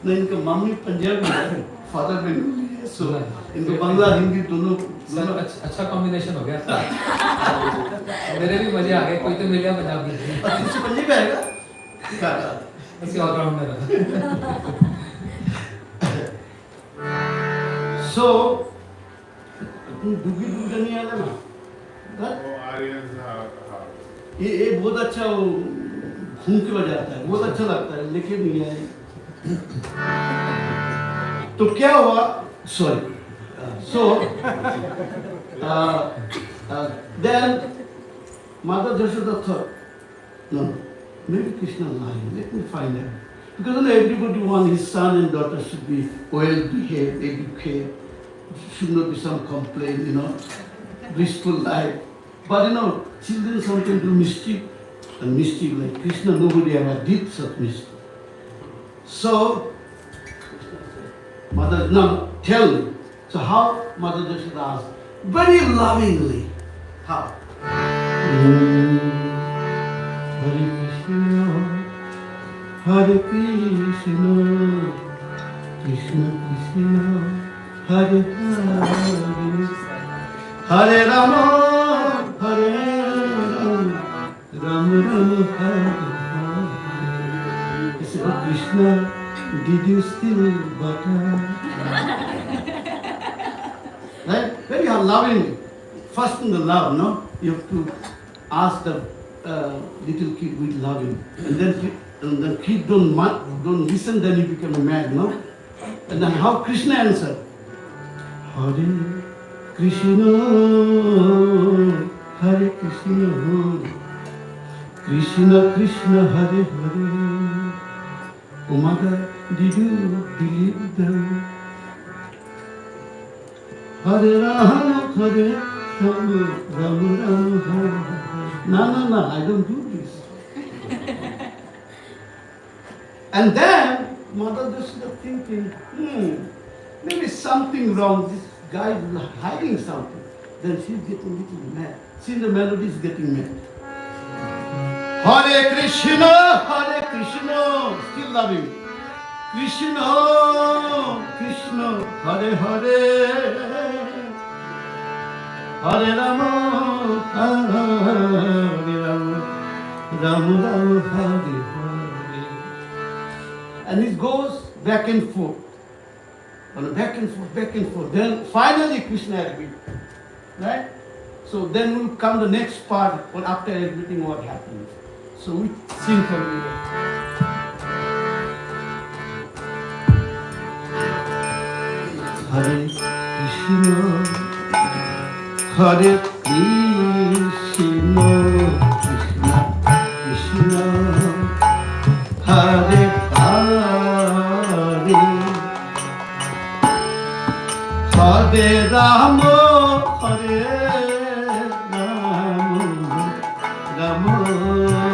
नहीं इनका मम्मी पंजाबी है, फादर बंगाली है, सो इनको बांग्ला हिंदी दोनों अच्छा कॉम्बिनेशन हो गया। मेरे भी मजे आ गए, कोई तो मिल गया पंजाबी। अच्छा पंजाबी आएगा क्या ऐसे ऑलराउंडर। सो डुगी नहीं आया ना ये बहुत अच्छा वो घूम के बजाता है, बहुत अच्छा लगता है, लेकिन नहीं आए। तो क्या हुआ, sorry, so then Mother Yashoda thought, no, maybe Krishna lying, let me find out. Because everybody wants his son and daughter should be well behaved, educated, should not be some complaint, blissful life. But children sometimes do mischief, and mischief like Krishna, nobody ever did such mischief. So, Mother, no, tell me. So how Mother Yashoda asked, very lovingly, how? Hare Krishna, Hare Krishna, Krishna Krishna, Hare Hare, Hare Rama, Hare Rama, Rama Rama, Hare Hare. He said, oh Krishna, did you steal butter? Right? Very loving. First in the love, no? You have to ask the little kid with loving, and then kid don't listen, then he become mad, no? And then how Krishna answered? Hare Krishna, Hare Krishna, Krishna Krishna, Hare Hare. Oh mother, did you believe them? Hare Rama, Hare Rama, Rama Rama, Hare. No, I don't do this. And then Mother just thinking, maybe something wrong. This guy is hiding something. Then she's getting a little mad. See, the melody is getting mad. Hare Krishna, still loving. Krishna, Krishna, Hare Hare. Hare Rama, Hare Rama, Rama Rama, Hare Hare. And it goes back and forth. Back and forth. Then finally Krishna agreed. Right? So then will come the next part after everything what happened. So we sing for you. Hare Krishna, Hare Krishna, Krishna Krishna, Hare Hare, Hare Rama, Hare Rama, Rama Rama,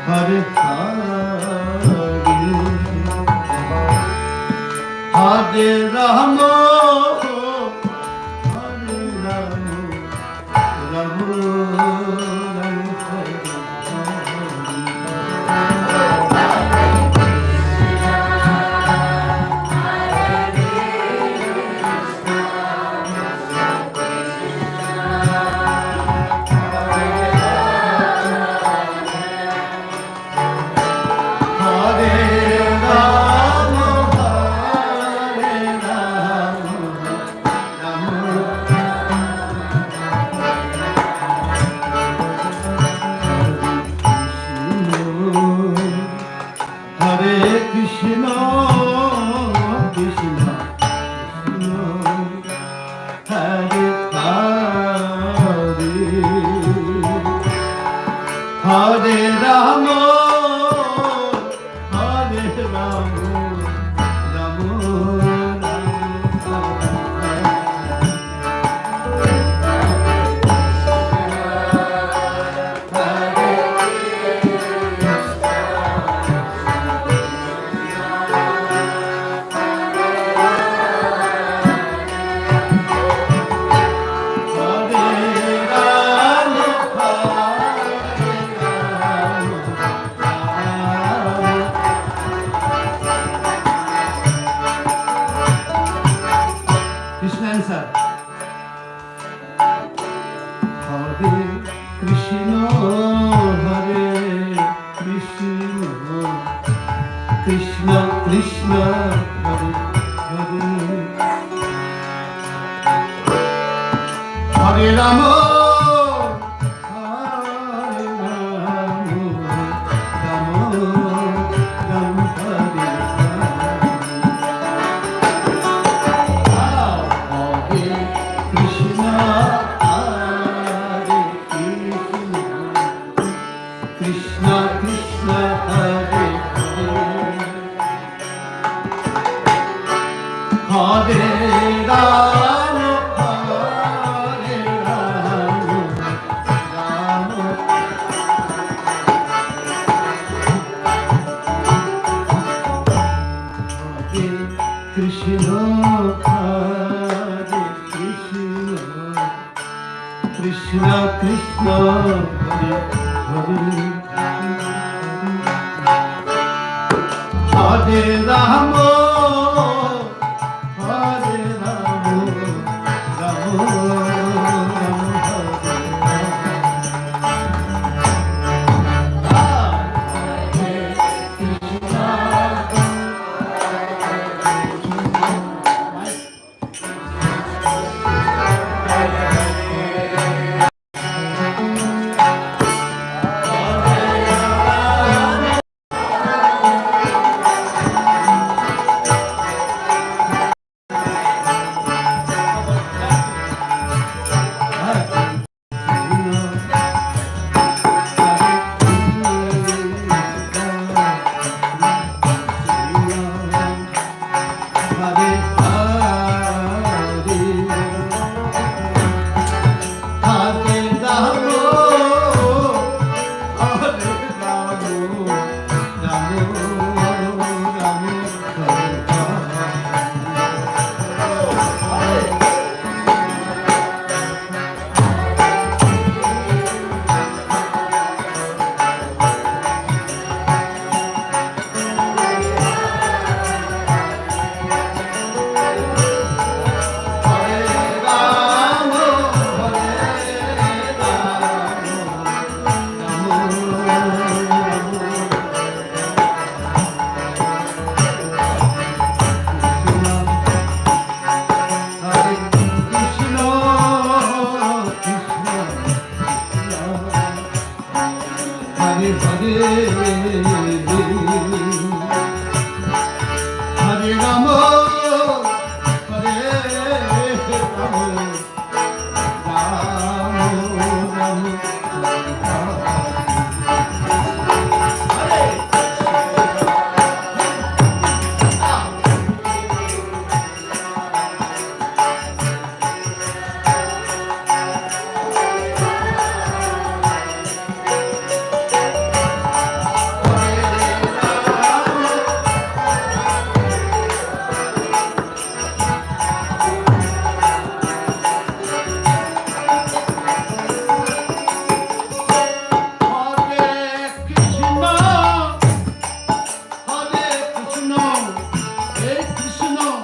Hare Hare. answer. Hare Krishna, Krishna Krishna, Hare Hare, Hare Rama, Hare Rama, Rama Rama, Hare Hare Krishna, Hare Krishna, Krishna Krishna, Hare Hare Rama, Hare Rama, Rama Hare Krishna, Hare Krishna, Krishna Krishna, Hare Hare, Hare Rama, Hare Rama, Rama Rama, Hare Krishna.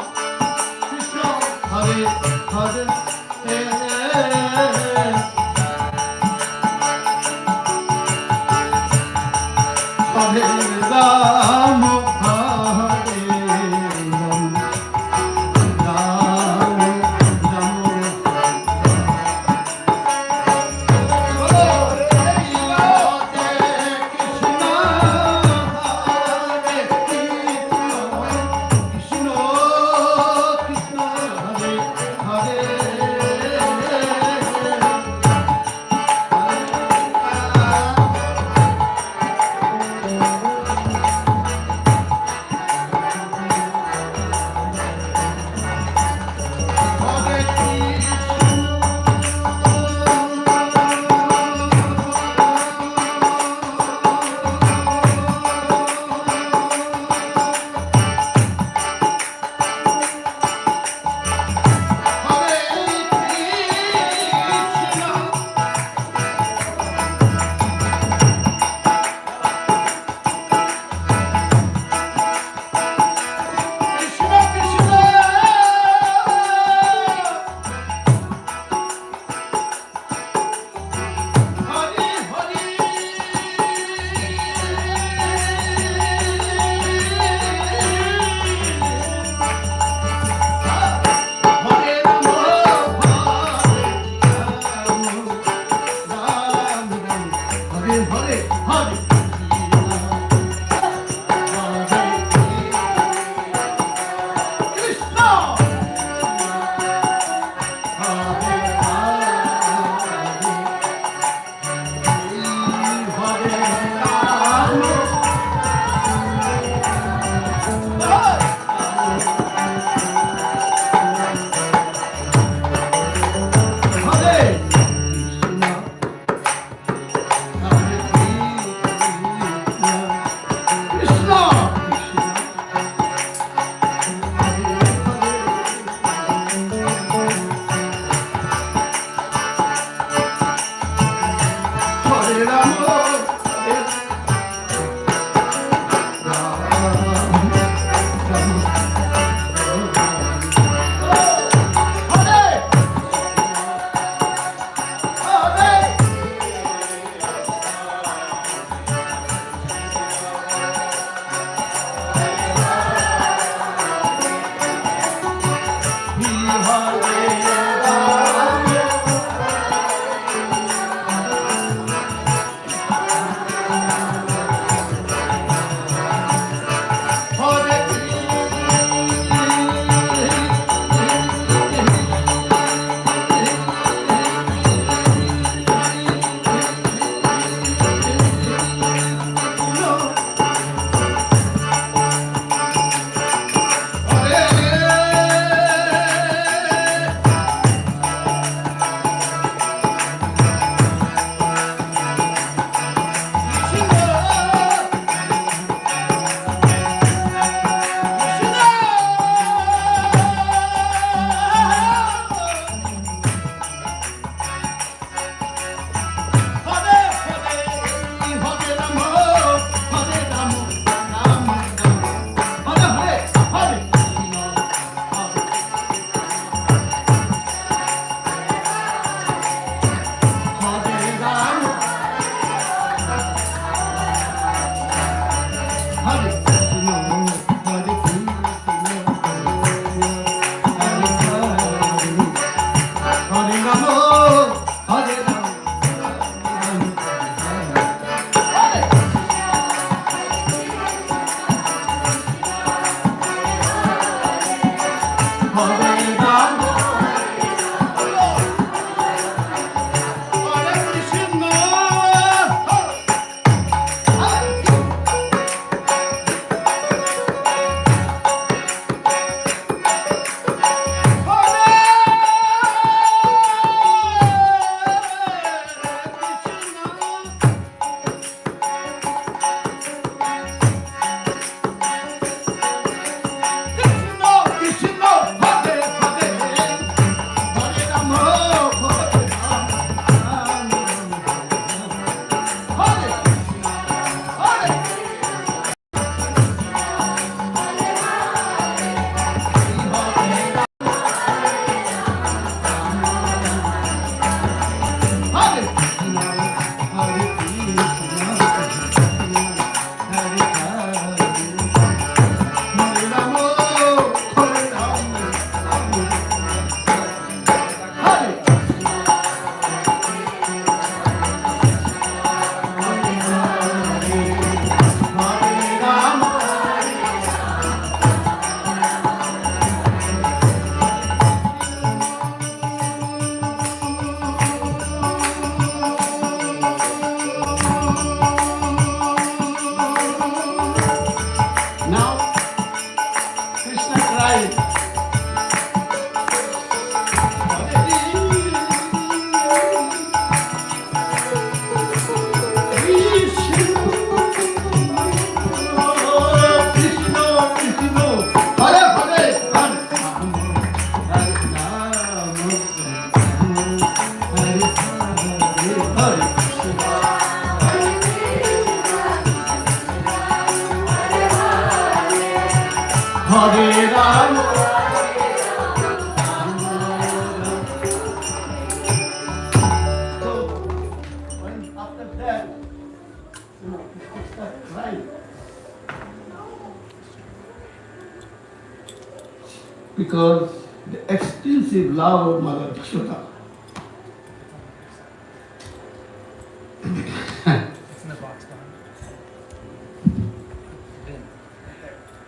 Because the extensive love of Mother Yashoda.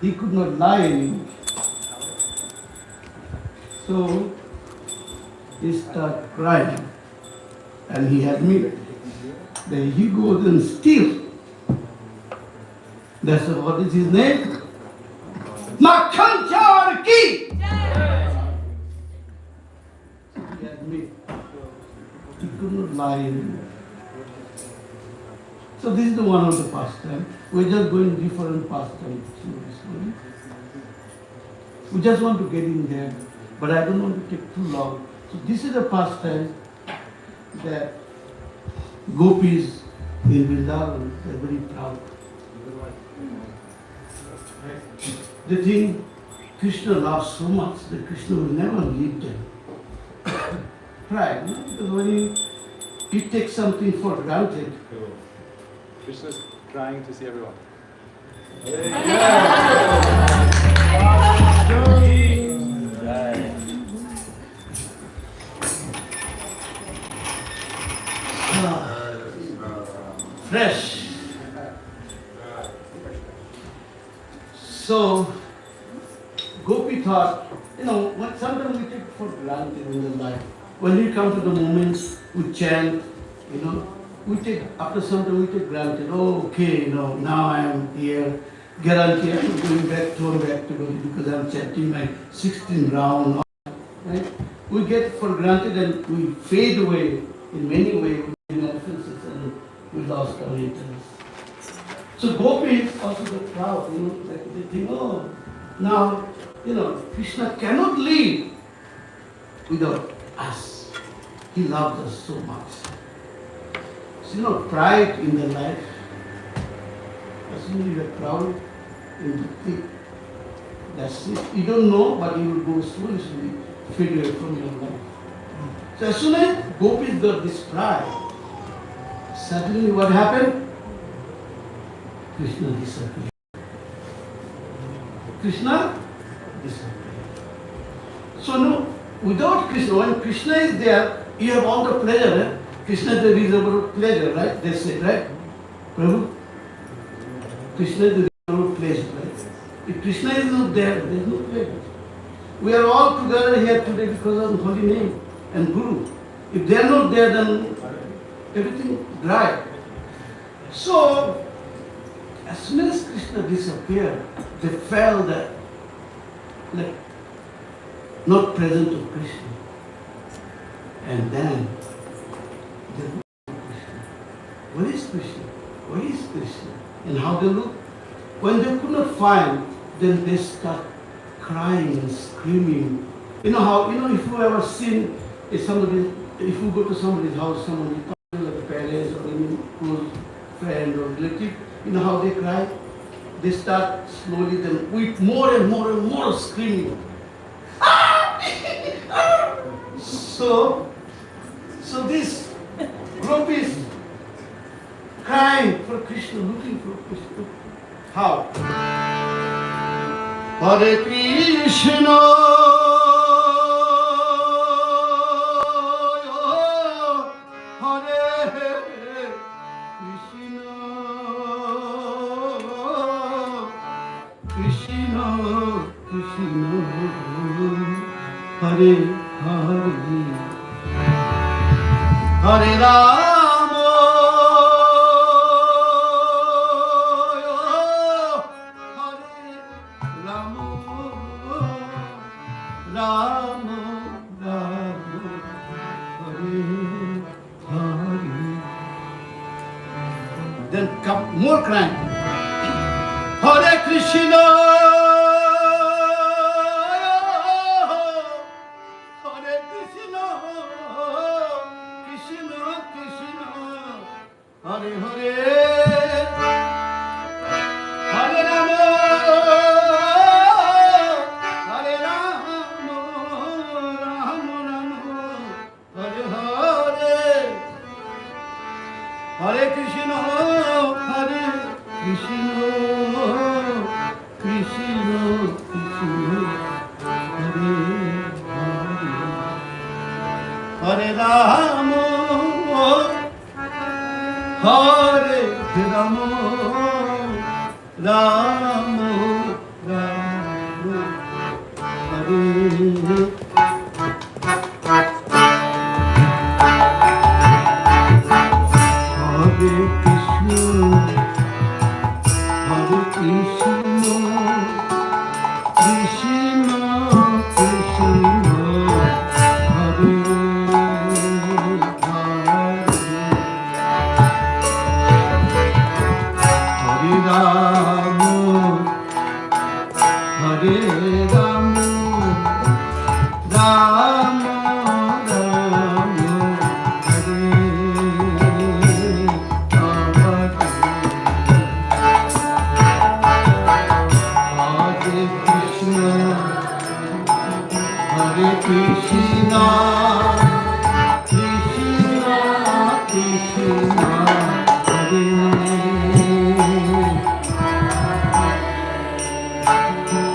He could not lie anymore. So he started crying and he admitted that he goes and steals. That's what is his name? Makhan Ki! He admitted he could not lie anymore. So this is the one of the pastime. We're just going different pastime. We just want to get in there, but I don't want to take too long. So this is a pastime that gopis in Vrindavan are very proud. They think Krishna loves so much that Krishna will never leave them. Right? No? Because when you take something for granted, Krishna is trying to see everyone. Fresh. So, Gopi thought, what sometimes we take for granted in the life. When we come to the moments, we chant, we take, after some time we take granted, now I am here, guarantee I'm going back to Gopi because I'm chanting my 16th round. Right? We get for granted and we fade away in many ways in offenses and we lost our interest. So gopis also get proud, like they think, now, Krishna cannot live without us. He loves us so much. So, pride in the life. As soon as you are proud in the thing, that's it. You don't know, but you will go slowly, fade away from your life. So as soon as gopis got this pride, suddenly what happened? Krishna disappeared. Krishna disappeared. So no, without Krishna, when Krishna is there, you have all the pleasure. Eh? Krishna is the reservoir of pleasure, right? They say, right? Prabhu? Krishna is the reservoir of pleasure, right? If Krishna is not there, there is no pleasure. We are all together here today because of holy name and Guru. If they are not there, then everything dry. So, as soon as Krishna disappeared, they felt that like not present of Krishna. And then they look at Krishna. Where is Krishna? Where is Krishna? And how they look? When they could not find, then they start crying and screaming. You know how, if you ever seen if you go to somebody's house, someone you come like a parents or any close friend or relative, you know how they cry? They start slowly then with more and more and more screaming. So this group is crying for Krishna, looking for Krishna. How? Hare Krishna, Hare Krishna, Krishna Krishna, Hare Hare, Hare Rama, Hare Rama, Rama Rama, Hare Hare. Then come more crying. Hare Krishna, Hare Krishna, Krishna Krishna, Hare Hare, Hare Rama, Hare Rama, Rama Rama, Hare Hare, Hare Krishna, Hare Krishna, Krishna Krishna, Hare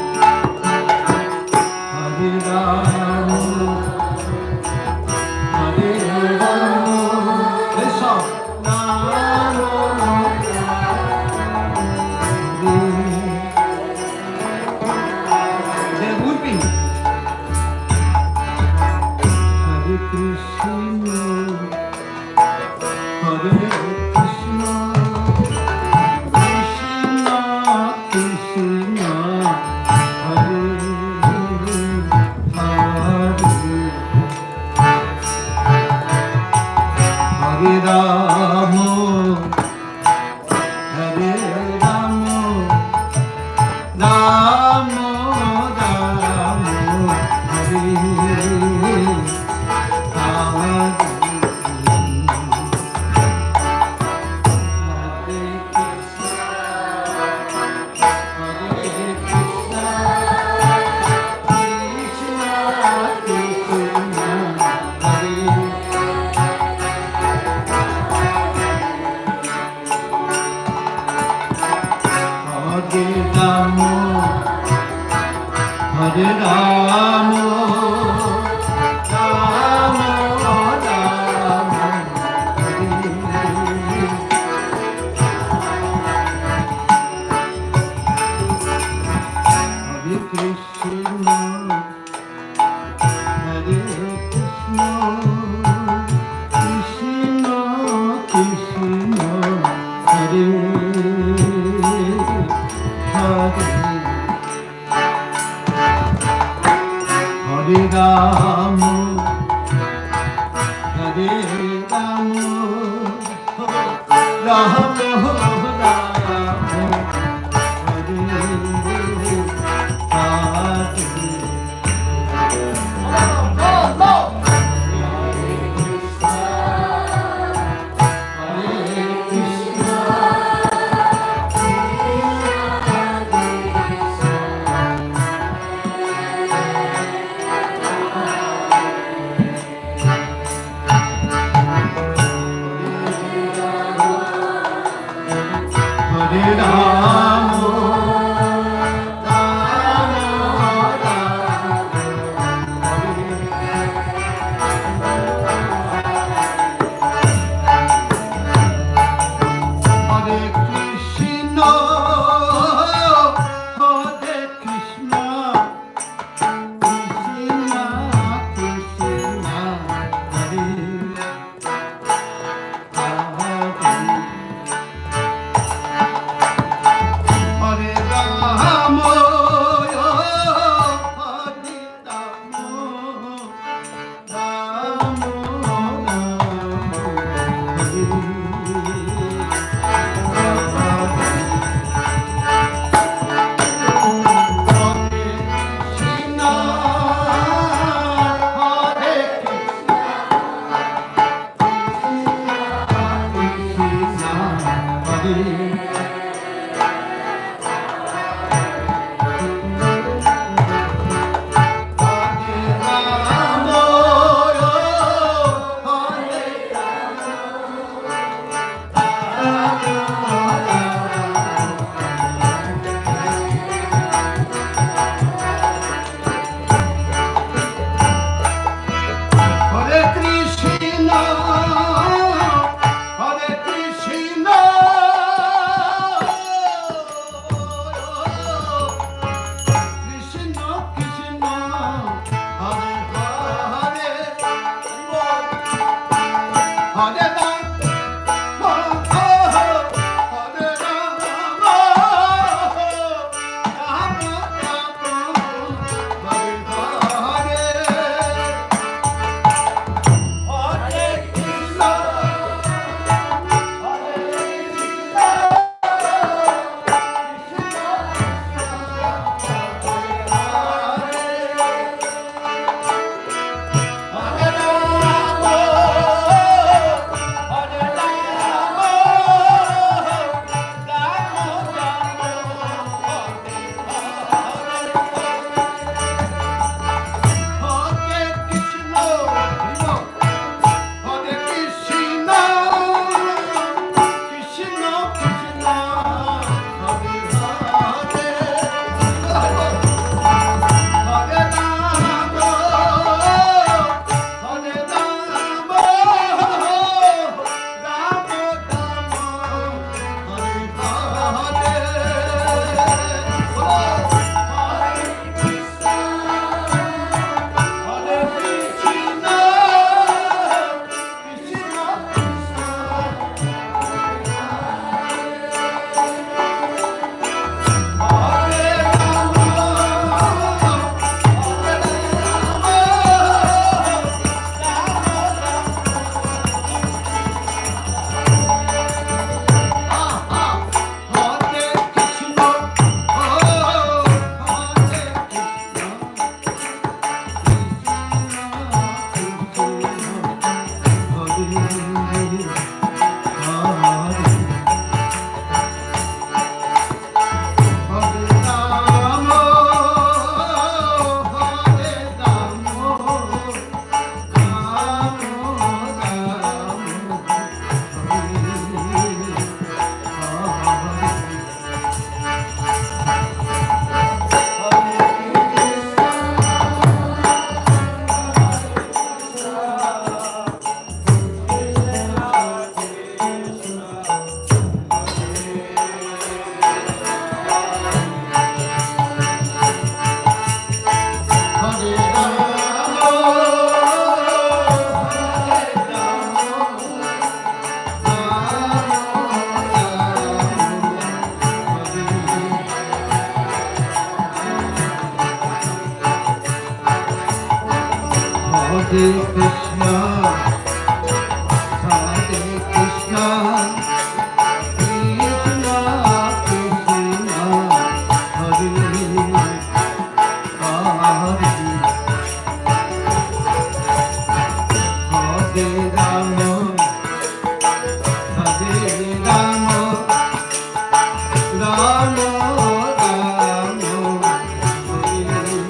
Hare, Hare Rama, Hare Rama, Rama Rama, Hare Krishna Hare Rama, Hare Rama, Rama Rama, Hare Hare Krishna, Hare Krishna, Krishna Krishna, Hare Hare, Hare Rama, Hare Rama, Rama Rama, Hare Hare.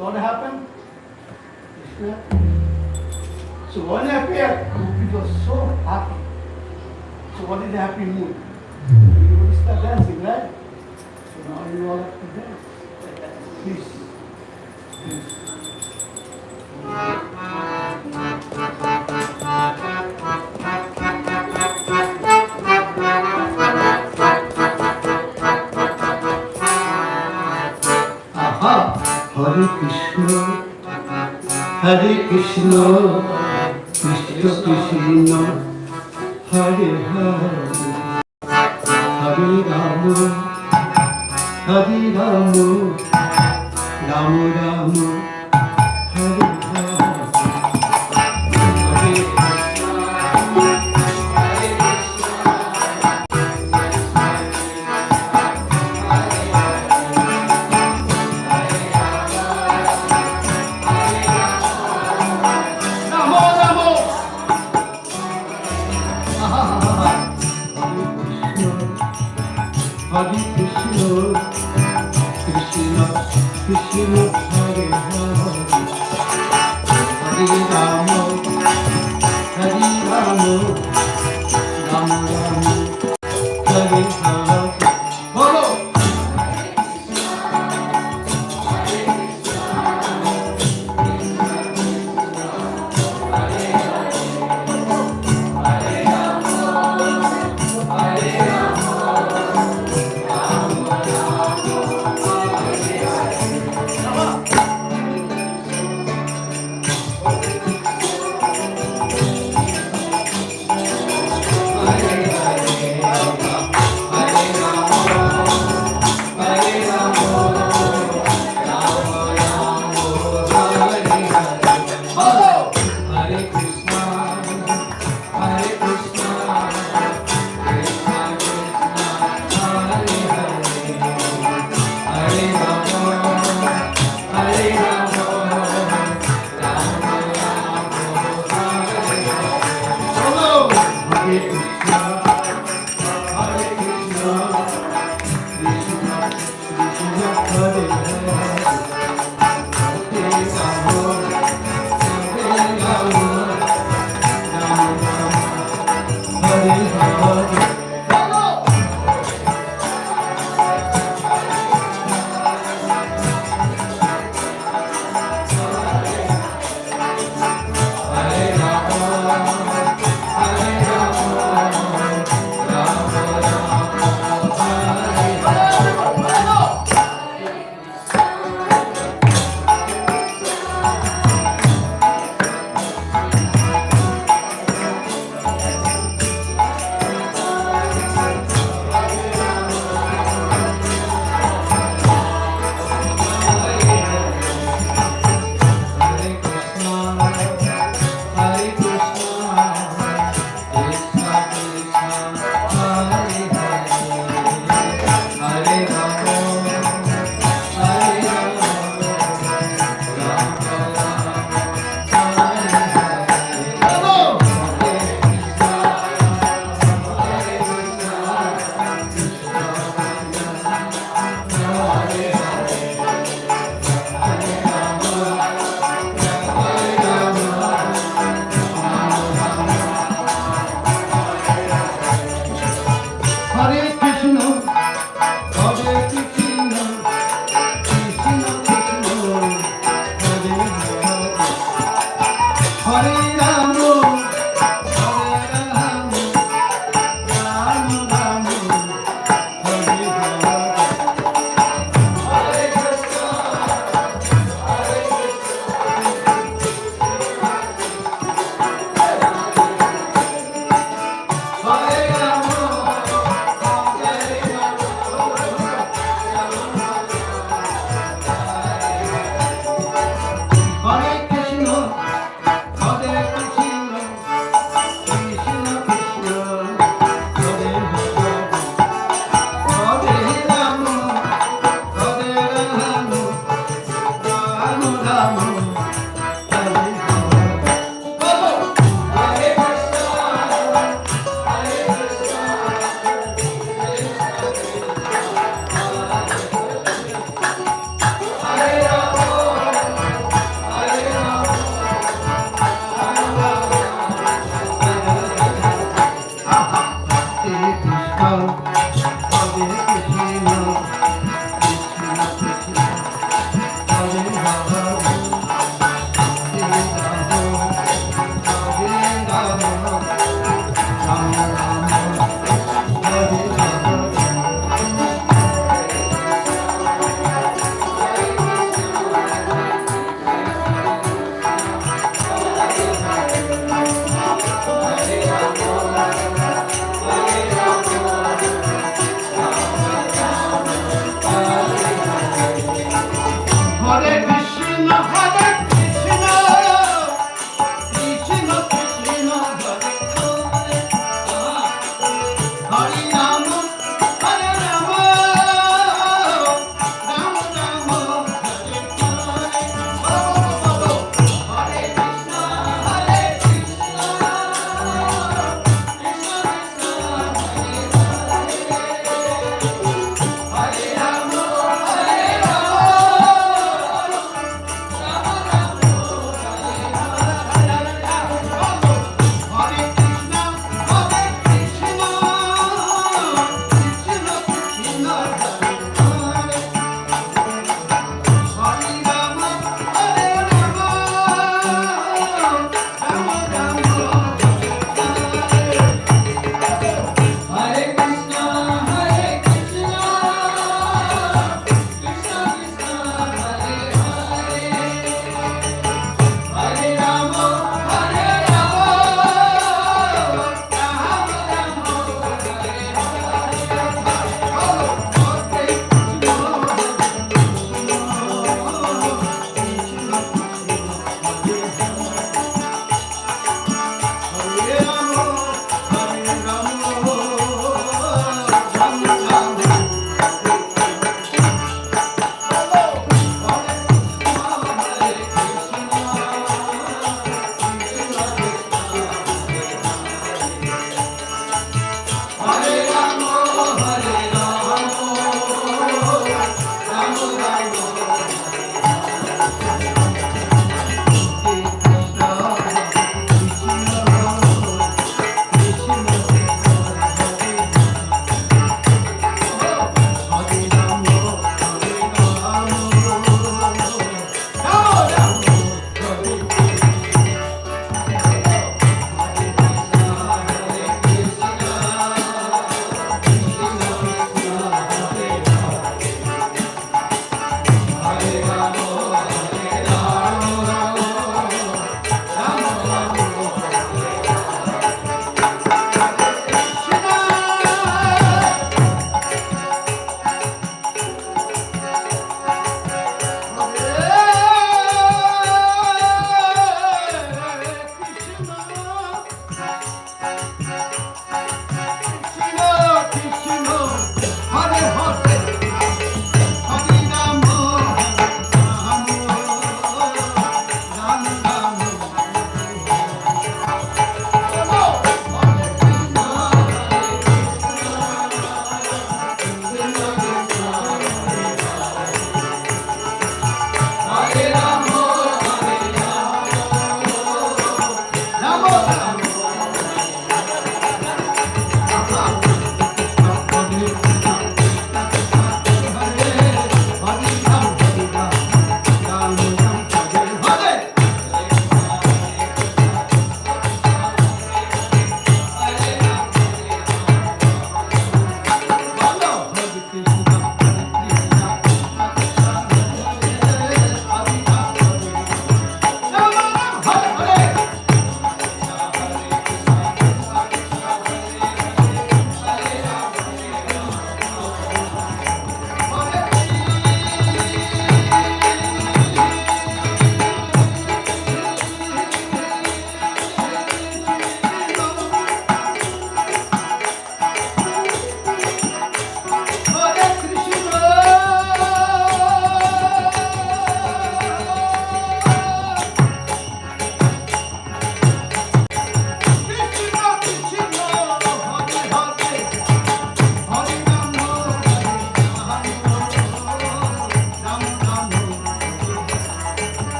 So what happened? Krishna. So when he appeared, Gopis was so happy. So what is the happy mood? You will start dancing, right? So now you all have to dance. Please. Please. Aha! Hare Krishna, Hare Krishna, Krishna Krishna, Hare Hare, Hare Rama, Hare Rama, Rama Rama, Hare Hare. Hare Krishna, Krishna Krishna, Hare Hare, Hare Rama, Hare Rama, Rama Rama, Hare Hare. Bolo.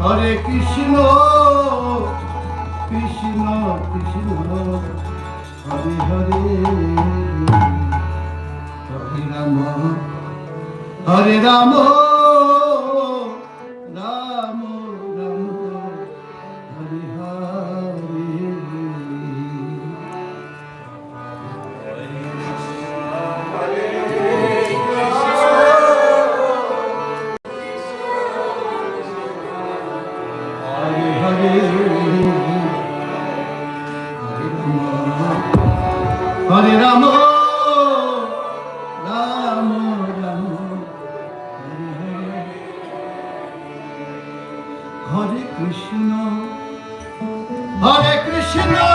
Hare Krishna, Krishna Krishna, Hare Hare, Hare Rama, Hare Rama, Rama Rama, Hare Hare. Hare Rama, Rama Rama, Hare Hare. Hare Krishna, Hare Krishna,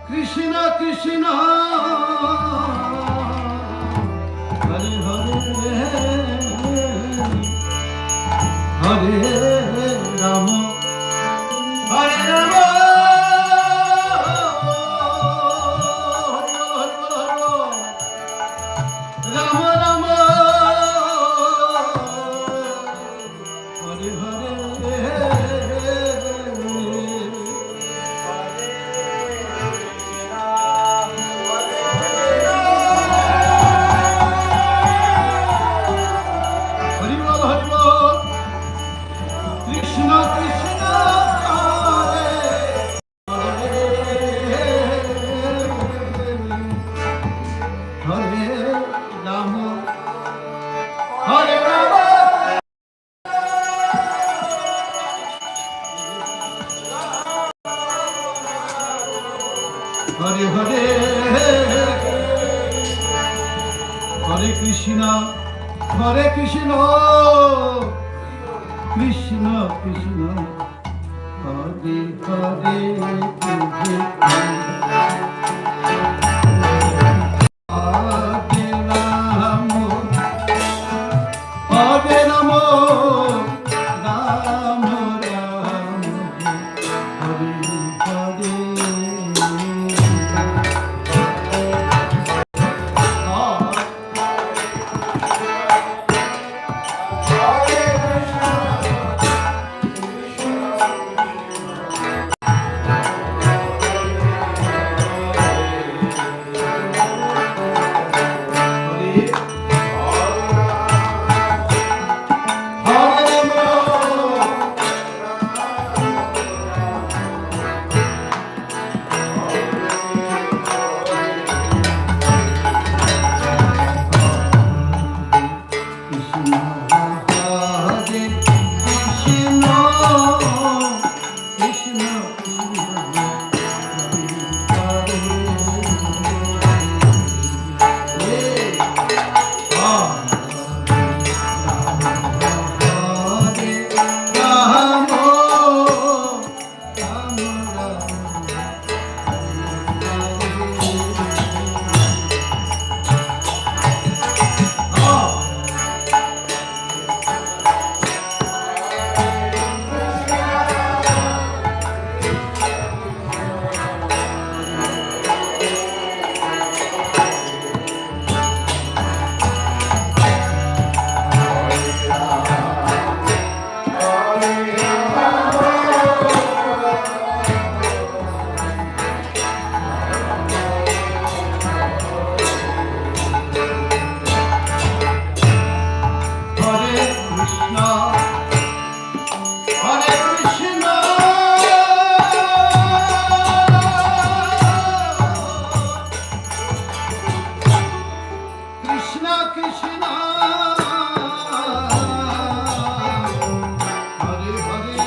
Krishna Krishna, Hare Hare, Hare Rama, Hare Rama, Rama Rama, Hare Hare. Hari Bol, Hari Bol. Krishna Krishna, Hare Rama, Hare Rama, Hare Hare, Hare Krishna, Hare Krishna, Krishna Krishna, Hare Hare, Hare Rama, Hare Rama, Rama Rama, Hare Hare.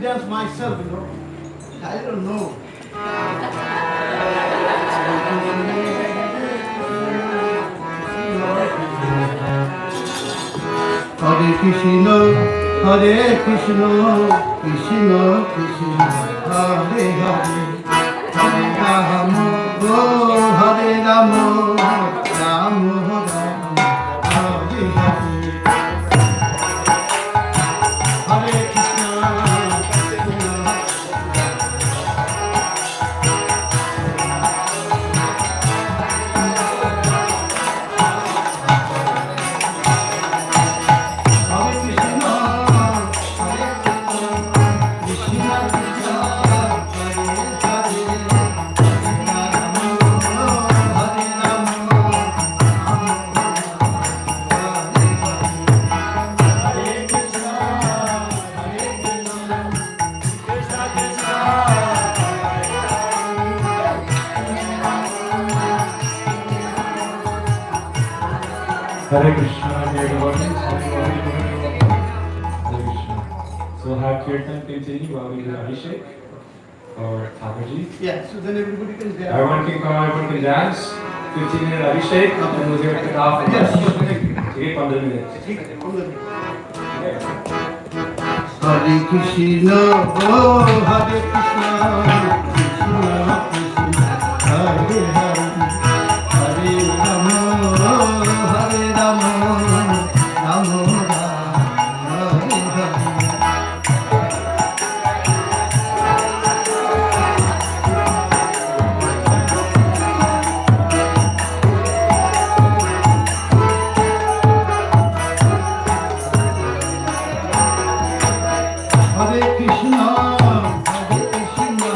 dance myself, you know. I don't know. Hare Krishna, Hare Krishna, Krishna Krishna, Hare Hare, Hare Rama, oh Hare Rama, Rama Rama, Hare Hare. Hare Krishna, Hare Krishna, dear devotees. Hare Krishna. So we'll have Kirtan continue while we do Abhishek or Thakurji. yeah, so then everybody can dance. Everyone can come, everyone can dance. 15-minute Abhishek, and then we'll get off and Yes. take 15 minutes. Hare Krishna, oh Hare Krishna, Krishna Krishna, Hare Hare, Hare Rama, oh Hare Rama, Rama Rama, Hare Hare. Hare Krishna, Hare Krishna,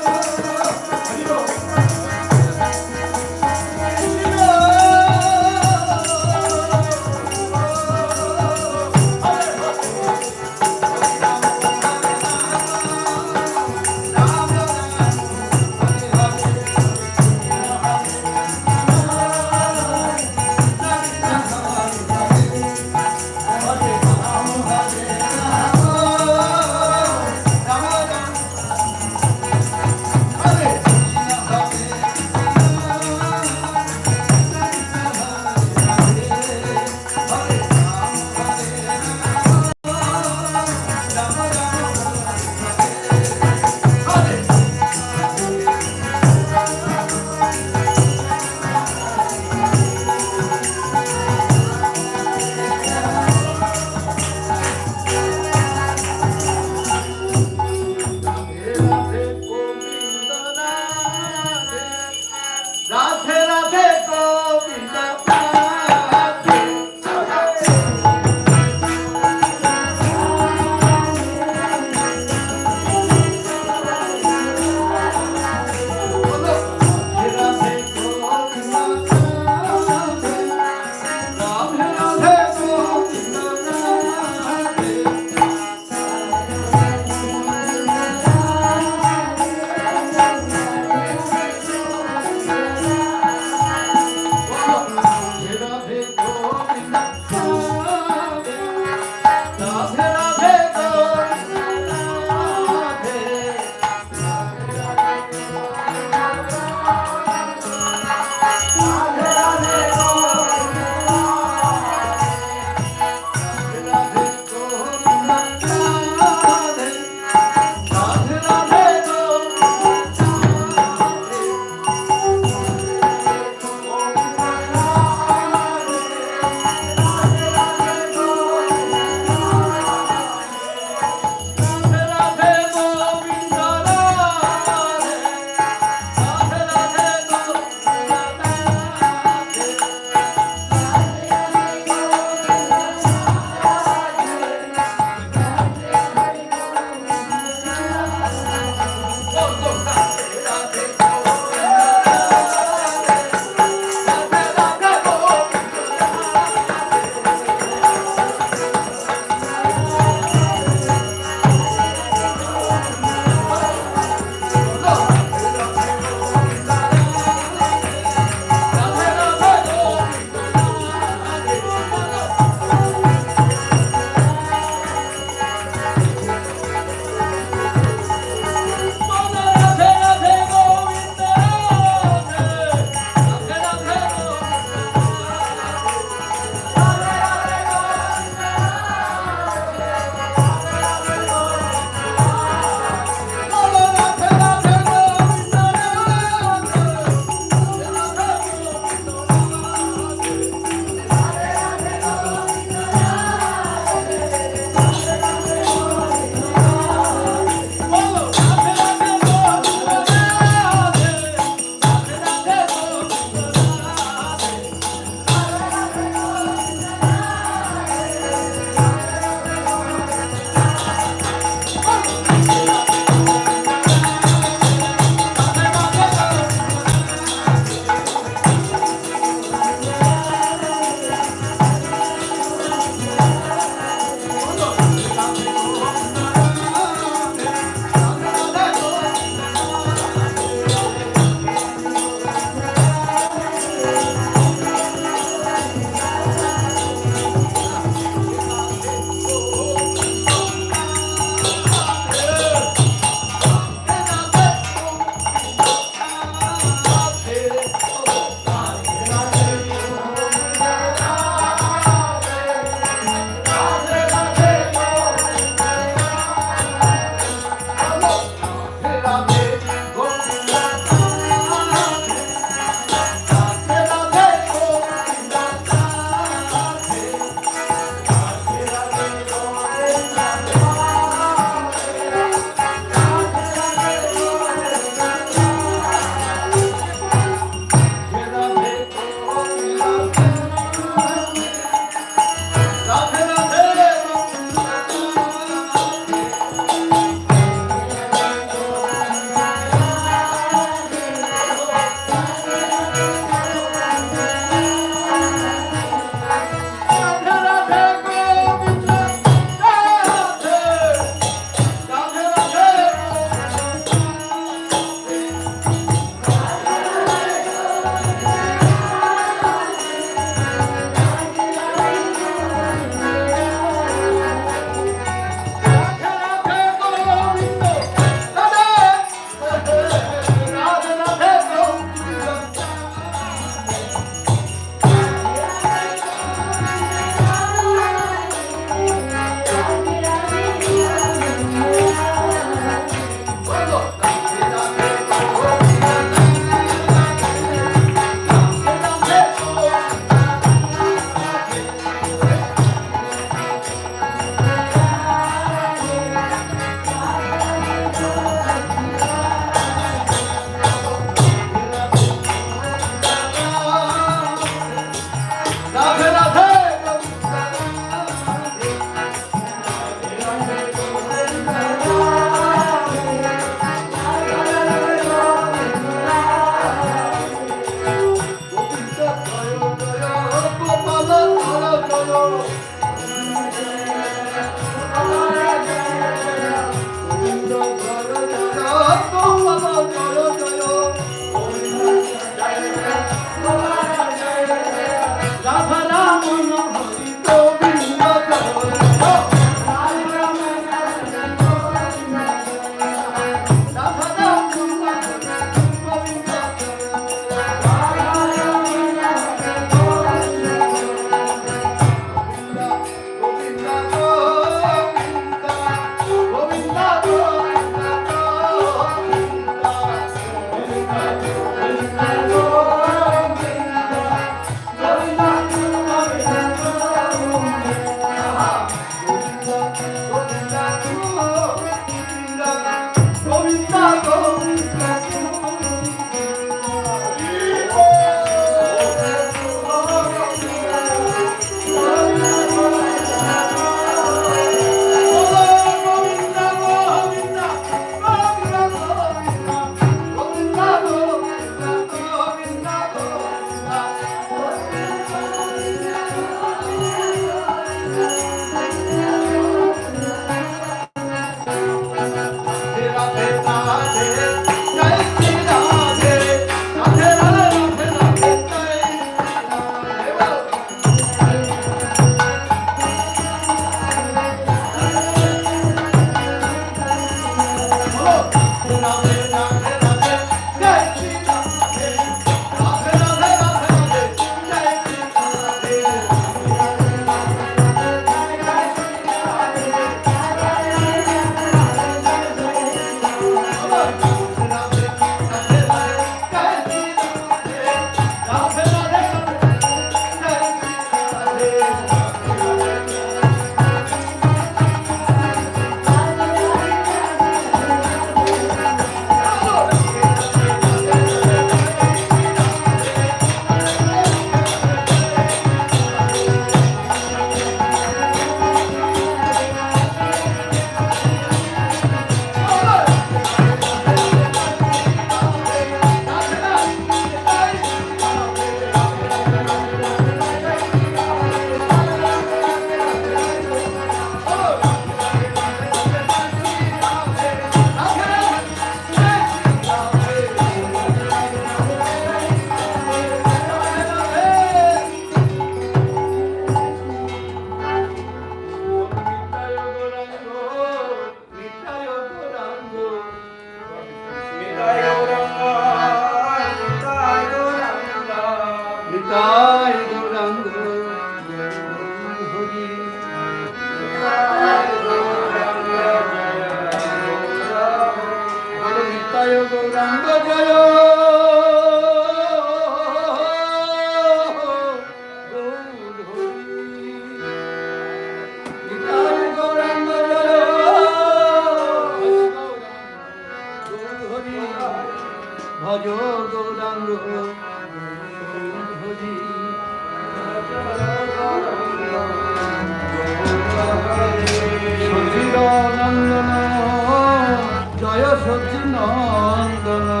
Jaya Sachinandana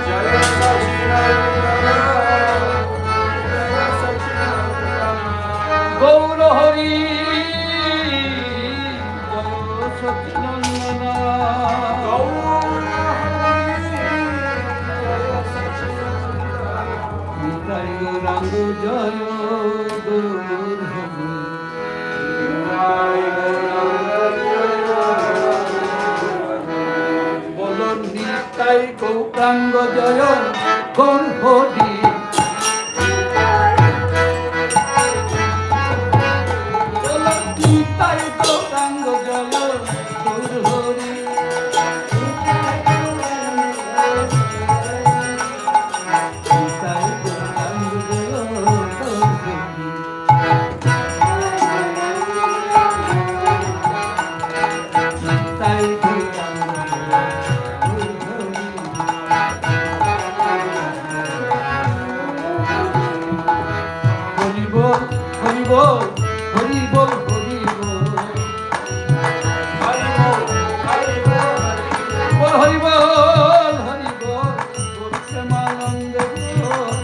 Jaya Sachinandana Jaya Sachinandana Gaura Hari Jaya Sachinandana Gaura Hari Jaya Sachinandana Nitai Gauranga Jaya Gaur Hari Jai Gauranga Jaya Bolo Nitai Gauranga Jaya Gaur Hari Bolo Nitai Gauranga Jaya Gaur Hari Nitai Gauranga Jaya Gaur Hari Nitai Gauranga Jaya Gaur Hari Bol, Hari Bol, Hari Bol, Hari Bol. Hari Bol Hari Bol Bol Hari Bol, Hari Bol, Bol Premanande Bol.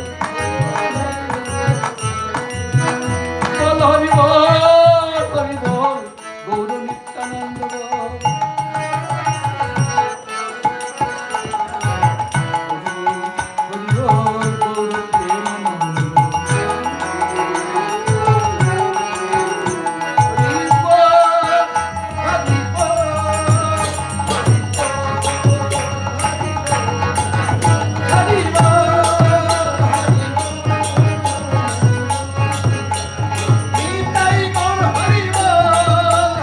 Bol Hari Bol, Hari Bol, Gaur Nityananda Bol. Hari Bol, Gaur Premanande Bol. Hari Bol, Hari Bol. Hari Bol, Nitai Gaur Hari Bol, Hari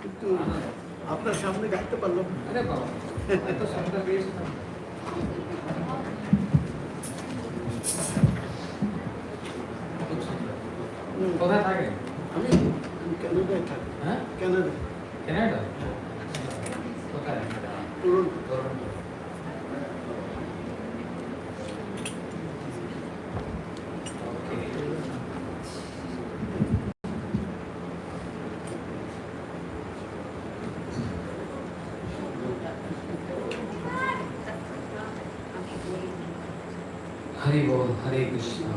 কিন্তু আপনার সামনে গাইতে পারলাম না। अरे बाबा ये तो सुंदर बेस था কোথায় থাকে আমি ক্যানাডায় থাকি, হ্যাঁ ক্যানাডা কানাডা কোথায় টরন্টো। টরন্টো हरि बोल हरे Krishna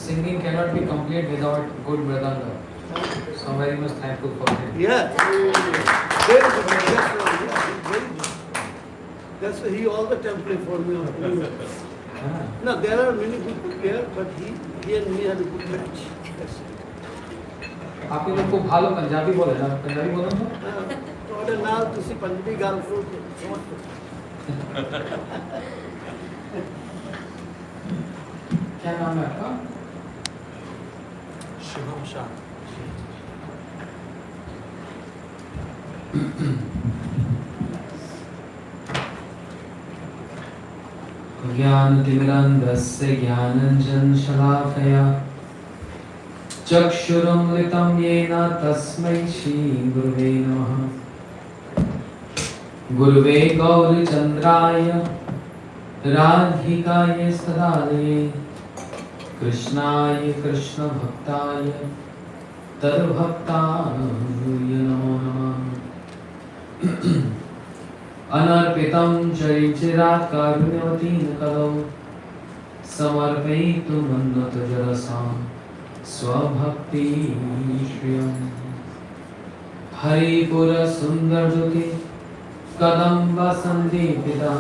Singing cannot be complete without good mridanga. So I'm very much thankful for him. Yeah. Very good. That's very good. That's why he all the time play for me. हाँ। No, there are many good players, but he and me had a good match. That's it. आप ये लोग को भालो पंजाबी बोले ना पंजाबी बोलो ना ਤੁਹਾਡੇ ਨਾਲ ਤੁਸੀਂ ਪੰਜਾਬੀ ਗੱਲ ਕਰੋ ਤੇ ਸਮਝ ਲਓ। क्या नाम है आपका Shivam Shah. ज्ञानतिमिरन्धस्य ज्ञानञ्जनशलाकया चक्षुरुन्मिलितं येन तस्मै श्रीगुरुवे नमः गुरुवे गौरचन्द्राय राधिकाय सदालये कृष्णाय कृष्णभक्ताय तद्भक्ताय नमो नमः अनर्पितं चरिचिरात् कारुण्यवतीं कलौ समर्पयितुमन्नतजरसां स्वभक्तिश्रियम् हरिपुरसुन्दरज्योति कदम्ब सन्दीपितः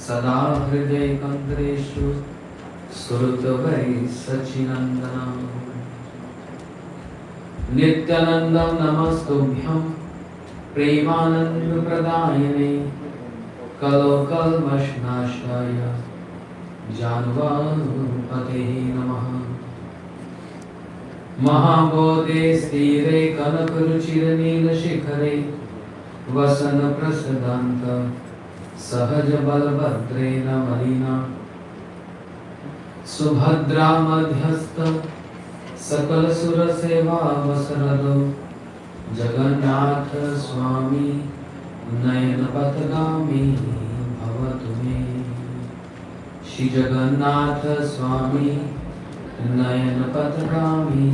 सदा हृदयकन्द्रेषु श्रुतवै सच्चिनन्दनम् नित्यानन्दं नमस्तुभ्यं प्रेमानन्दप्रदायिने कलोकल्मषनाशाय जानवापते नमः महाबोधे स्थिरे कनकरुचिरनीलशिखरे वसन प्रसदान्त सहज बलभद्रेण मलिना सुभद्रा मध्यस्थ सकल सुर सेवा वसरदो जगन्नाथ स्वामी नयन पथगामी भवतु मे। श्री जगन्नाथ स्वामी नयन पथगामी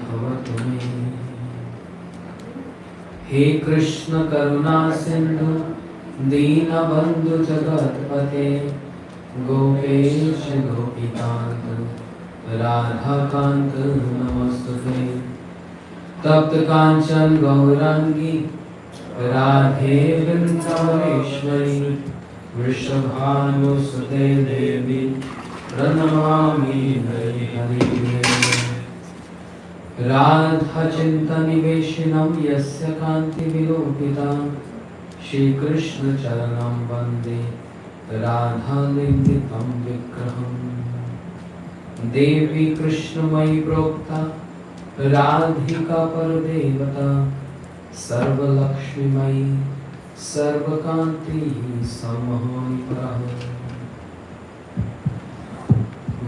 भवतु मे। हे कृष्ण करुणा सिंधु दीनबंधु जगतपते गोपेश गोपिकांत राधाकांत नमस्तुते। तप्त कांचन गौरांगी राधे वृंदावनेश्वरी वृषभानुसुते देवी प्रणमामि हरि हरि। राधा चिंतनिवेशिनं यस्य कांति विलोकिता श्री कृष्ण चरणं वन्दे राधा लिंगितं विग्रहम्। देवी कृष्णमयी प्रोक्ता राधिका परदेवता सर्वलक्ष्मीमयी सर्वकांति समोहिता।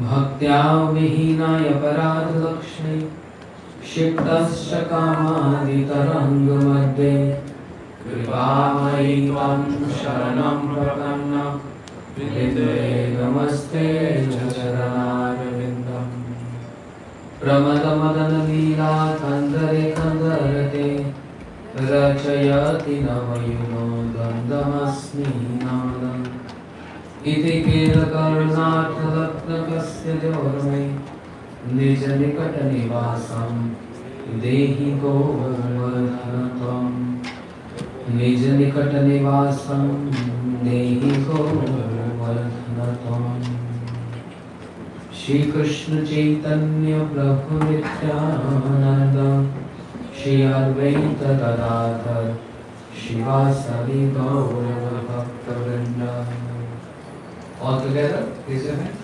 भक्त्या विहीनाय अपराधलक्ष्णे क्षिप्तश्च कामादितरङ्गमध्ये कृपामयि त्वं शरणं प्रपन्ना विदे नमस्ते चरणारविन्दम्। प्रमदमदनलीला कन्दरे कन्दरते रचयति नवयुनो गन्धमस्मि नादम्। इति कीलकरुणार्थरत्नकस्य जोर्मे निज निकटनिवासं देहि गोवर्धनत्वम्। निज निकटनिवासं देहि गोवर्धनत्वम्। श्री कृष्ण चैतन्य प्रभु नित्यानंद श्री अद्वैत गदाधर शिवासादि गौर भक्तवृंद। All together, raise your hands.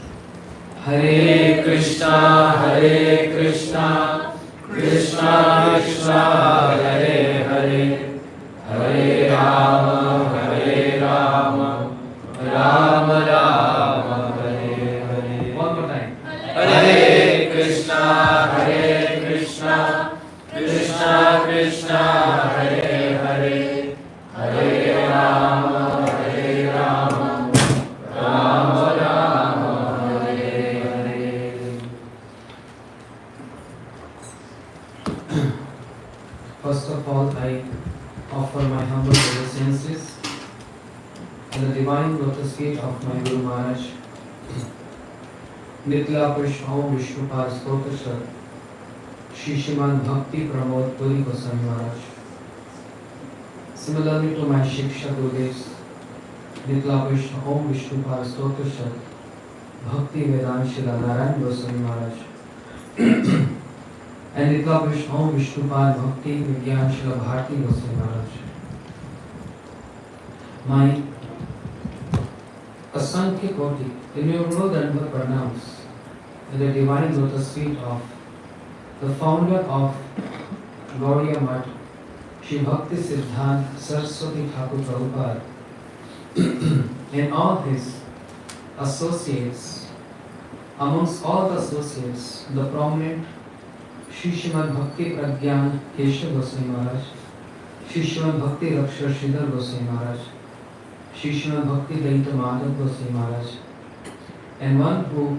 Hare Krishna, Krishna Krishna, Hare Hare, Hare Rama, Rama Rama, Hare Hare. One more time. Hare Krishna, Krishna Krishna Krishna, Hare Hare, Hare Rama, Rama Rama, Hare Hare. First of all, I offer my humble obeisances in the divine lotus feet of my Guru Maharaj, Nitya Purush Om Vishnupad Stotra Shri Srimad Bhakti Pramod Puri Goswami Maharaj. Similarly to my Shiksha Gurudevs, Nitya Purush Om Vishnupad Stotra Bhakti Vedanta Shila Narayan Goswami Maharaj and Nitya Purush Om Vishnupad Bhakti Vigyan Shila Bharti Goswami Maharaj. My Asankhya Koti innumerable Dandavat pranams in the divine lotus feet of the founder of Gaudiya Math, Shri Bhakti Siddhant Saraswati Thakur Prabhupada and all his associates. Amongst all the associates, the prominent Shri Srimad Bhakti Pragyan Keshav Goswami Maharaj, Shri Srimad Bhakti Rakshar Sridhar Goswami Maharaj, Shri Srimad Bhakti Daita Madhav Goswami Maharaj, and one who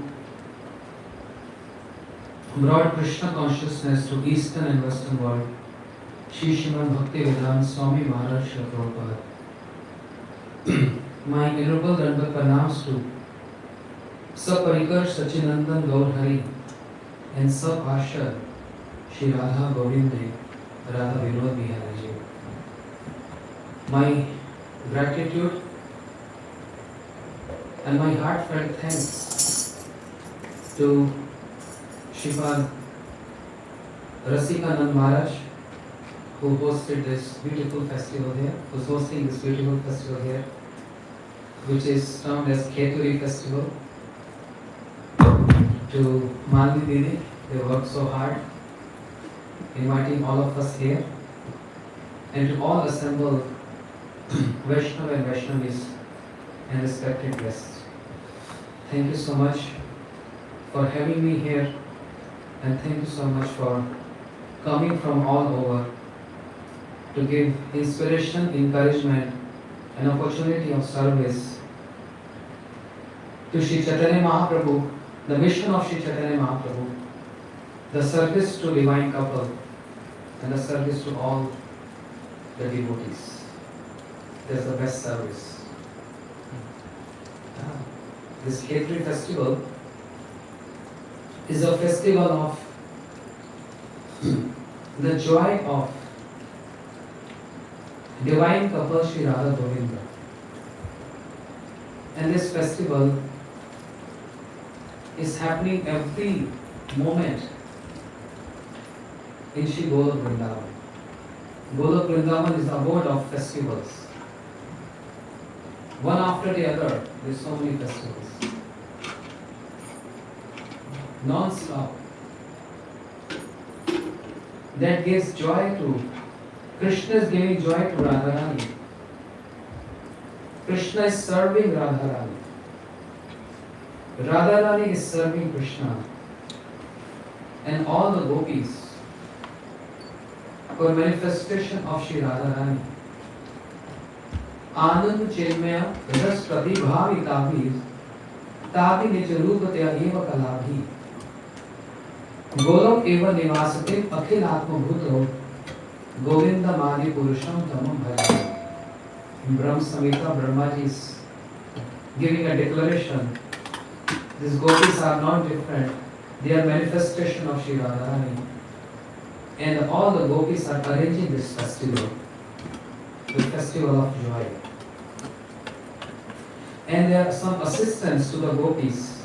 brought Krishna consciousness to Eastern and Western world, Shri Srimad Bhakti Vedanta Swami Maharaja Srila Prabhupada. My innumerable Dandavat pranams to Saparikar Sachinandan Gaur Hari and Sapashar Shri Radha Govinde Radha Vinod Biharaji. My gratitude and my heartfelt thanks to Srimad Rasikananda Maharaj, who hosted this beautiful festival here, who's hosting this beautiful festival here, which is termed as Kheturi Festival. To Malvi Didi, they worked so hard inviting all of us here, and to all assembled Vaishnava and Vaishnavis and respected guests. Thank you so much for having me here, and thank you so much for coming from all over to give inspiration, encouragement, and opportunity of service to Sri Chaitanya Mahaprabhu, the mission of Sri Chaitanya Mahaprabhu, the service to divine couple, and the service to all the devotees. That's the best service. This Khetri festival is a festival of the joy of divine couple Sri Radha Govinda. And this festival is happening every moment in Sri Golok Vrindavan. Golok Vrindavan is the abode of festivals. One after the other, there are so many festivals. Non-stop. That gives joy to Krishna, is giving joy to Radharani. Krishna is serving Radharani. Radharani is serving Krishna. And all the gopis for manifestation of Shri Radharani. Anand Chenmaya Ras Pratibhavi Tavi Tavi Nijarupatya Eva Kalabhi Golok Eva Nivasatim Akhil Atma Bhuto Govinda Madi Purusham Tamam Bhajam. In Brahm Samhita, Brahmaji is giving a declaration. These gopis are not different. They are manifestation of Shri Radharani. And all the gopis are arranging this festival, the festival of joy. And there are some assistants to the gopis,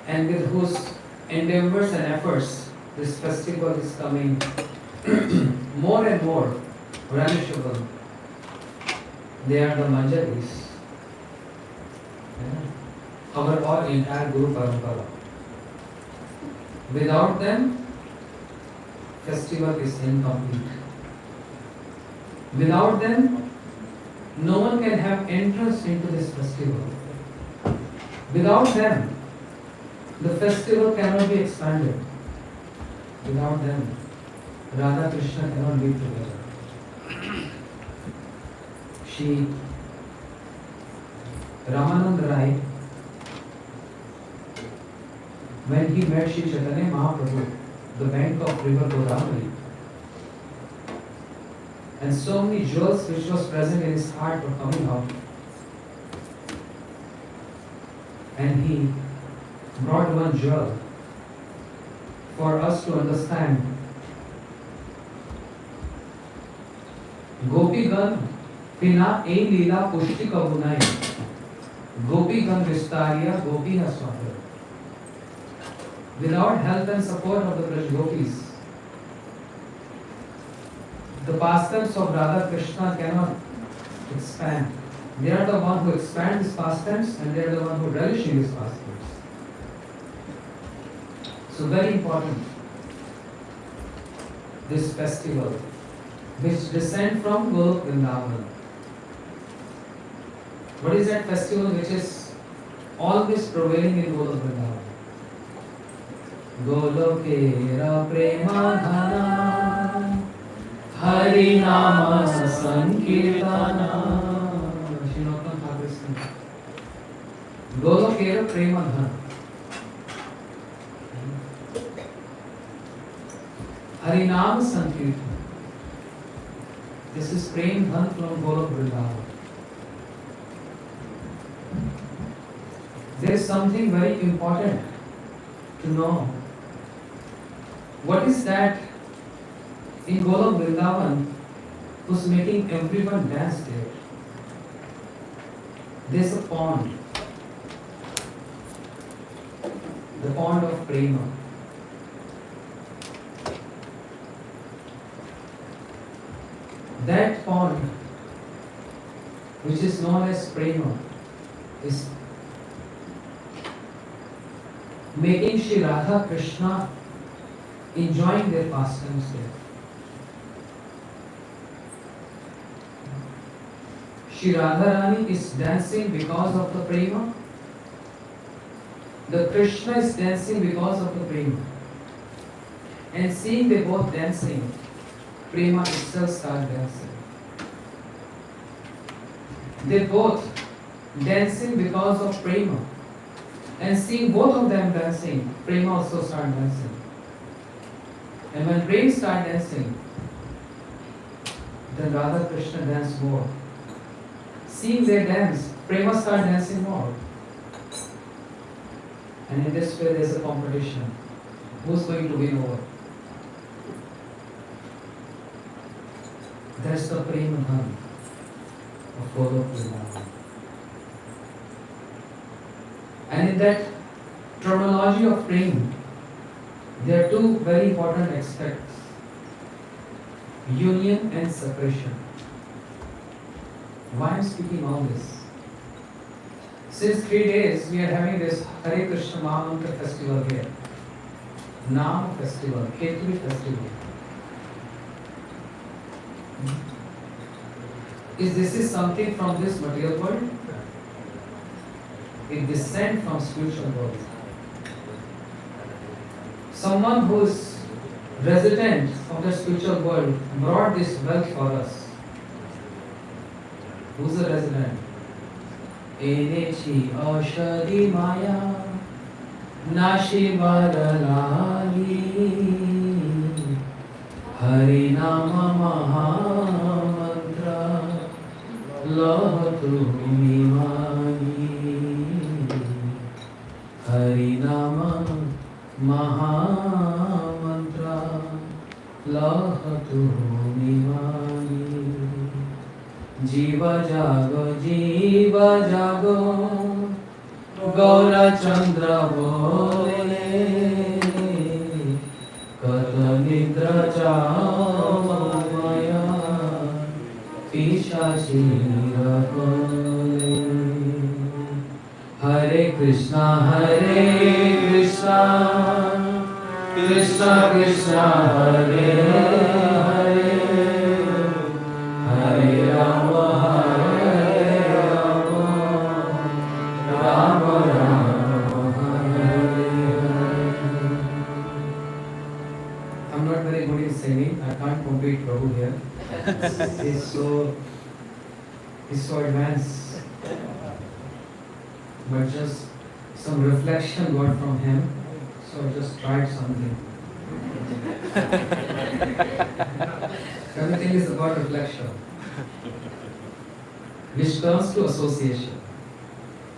and with whose endeavors and efforts this festival is coming more and more relishable. They are the Manjaris, our all entire Guru Parampara. Without them, festival is incomplete. Without them, no one can have entrance into this festival. Without them, the festival cannot be expanded. Without them, Radha Krishna cannot live together. Shri Ramanand Rai, when he met Shri Chaitanya Mahaprabhu, the bank of river Godavari, and so many jewels which was present in his heart were coming out, and he brought one jewel for us to understand. Gopigan Pina E Leela Pushti Kabunai Gopigan Vistariya Gopiha Swami. Without help and support of the Braj Gopis, the pastimes of Radha Krishna cannot expand. They are the one who expand these pastimes, and they are the one who relish in these pastimes. So very important, this festival, which descend from Golok Vrindavan. What is that festival which is always prevailing in Golok Vrindavan? Golokera prema dhana Hari nama sankirtana. Shinokam Bhagavatam. Golokera prema dhana Hari nama sankirtana. This is prem dhan from Golok Vrindavan. There is something very important to know. What is that in Golok Vrindavan who's making everyone dance there? There's a pond, the pond of Prema. That pond, which is known as Prema, is making Shri Radha Krishna enjoying their pastimes there. Shri Radharani is dancing because of the prema. The Krishna is dancing because of the prema. And seeing they both dancing, prema itself starts dancing. They both dancing because of prema. And seeing both of them dancing, prema also starts dancing. And when prema starts dancing, then Radha Krishna dance more. Seeing they dance, prema starts dancing more. And in this way there is a competition. Who's going to win over? That's the prema dhan of Golok Vrindavan. And in that terminology of prema, there are two very important aspects: union and separation. Why I am speaking all this? Since 3 days we are having this Hare Krishna Mahamantra festival here. Naam festival, Keturi festival. Is this something from this material world? It descends from spiritual world. Someone who is resident of the spiritual world brought this wealth for us. Who's the resident? Enechi Aushadi Maya Nashi Badalali Harinama Mahamantra Lohatu Mimani Harinama Mahamantra Lohatu Mimani Jiva jago Gaura Chandra bole Kata nidra chamaya Pishachi rakole Hare Krishna Krishna Krishna Hare Hare Hare Rama Rama Hare Hare. I'm not very good in singing. I can't compete Prabhu here. He's so advanced. But just some reflection got from him, so I just tried something. Everything is about reflection, which turns to association,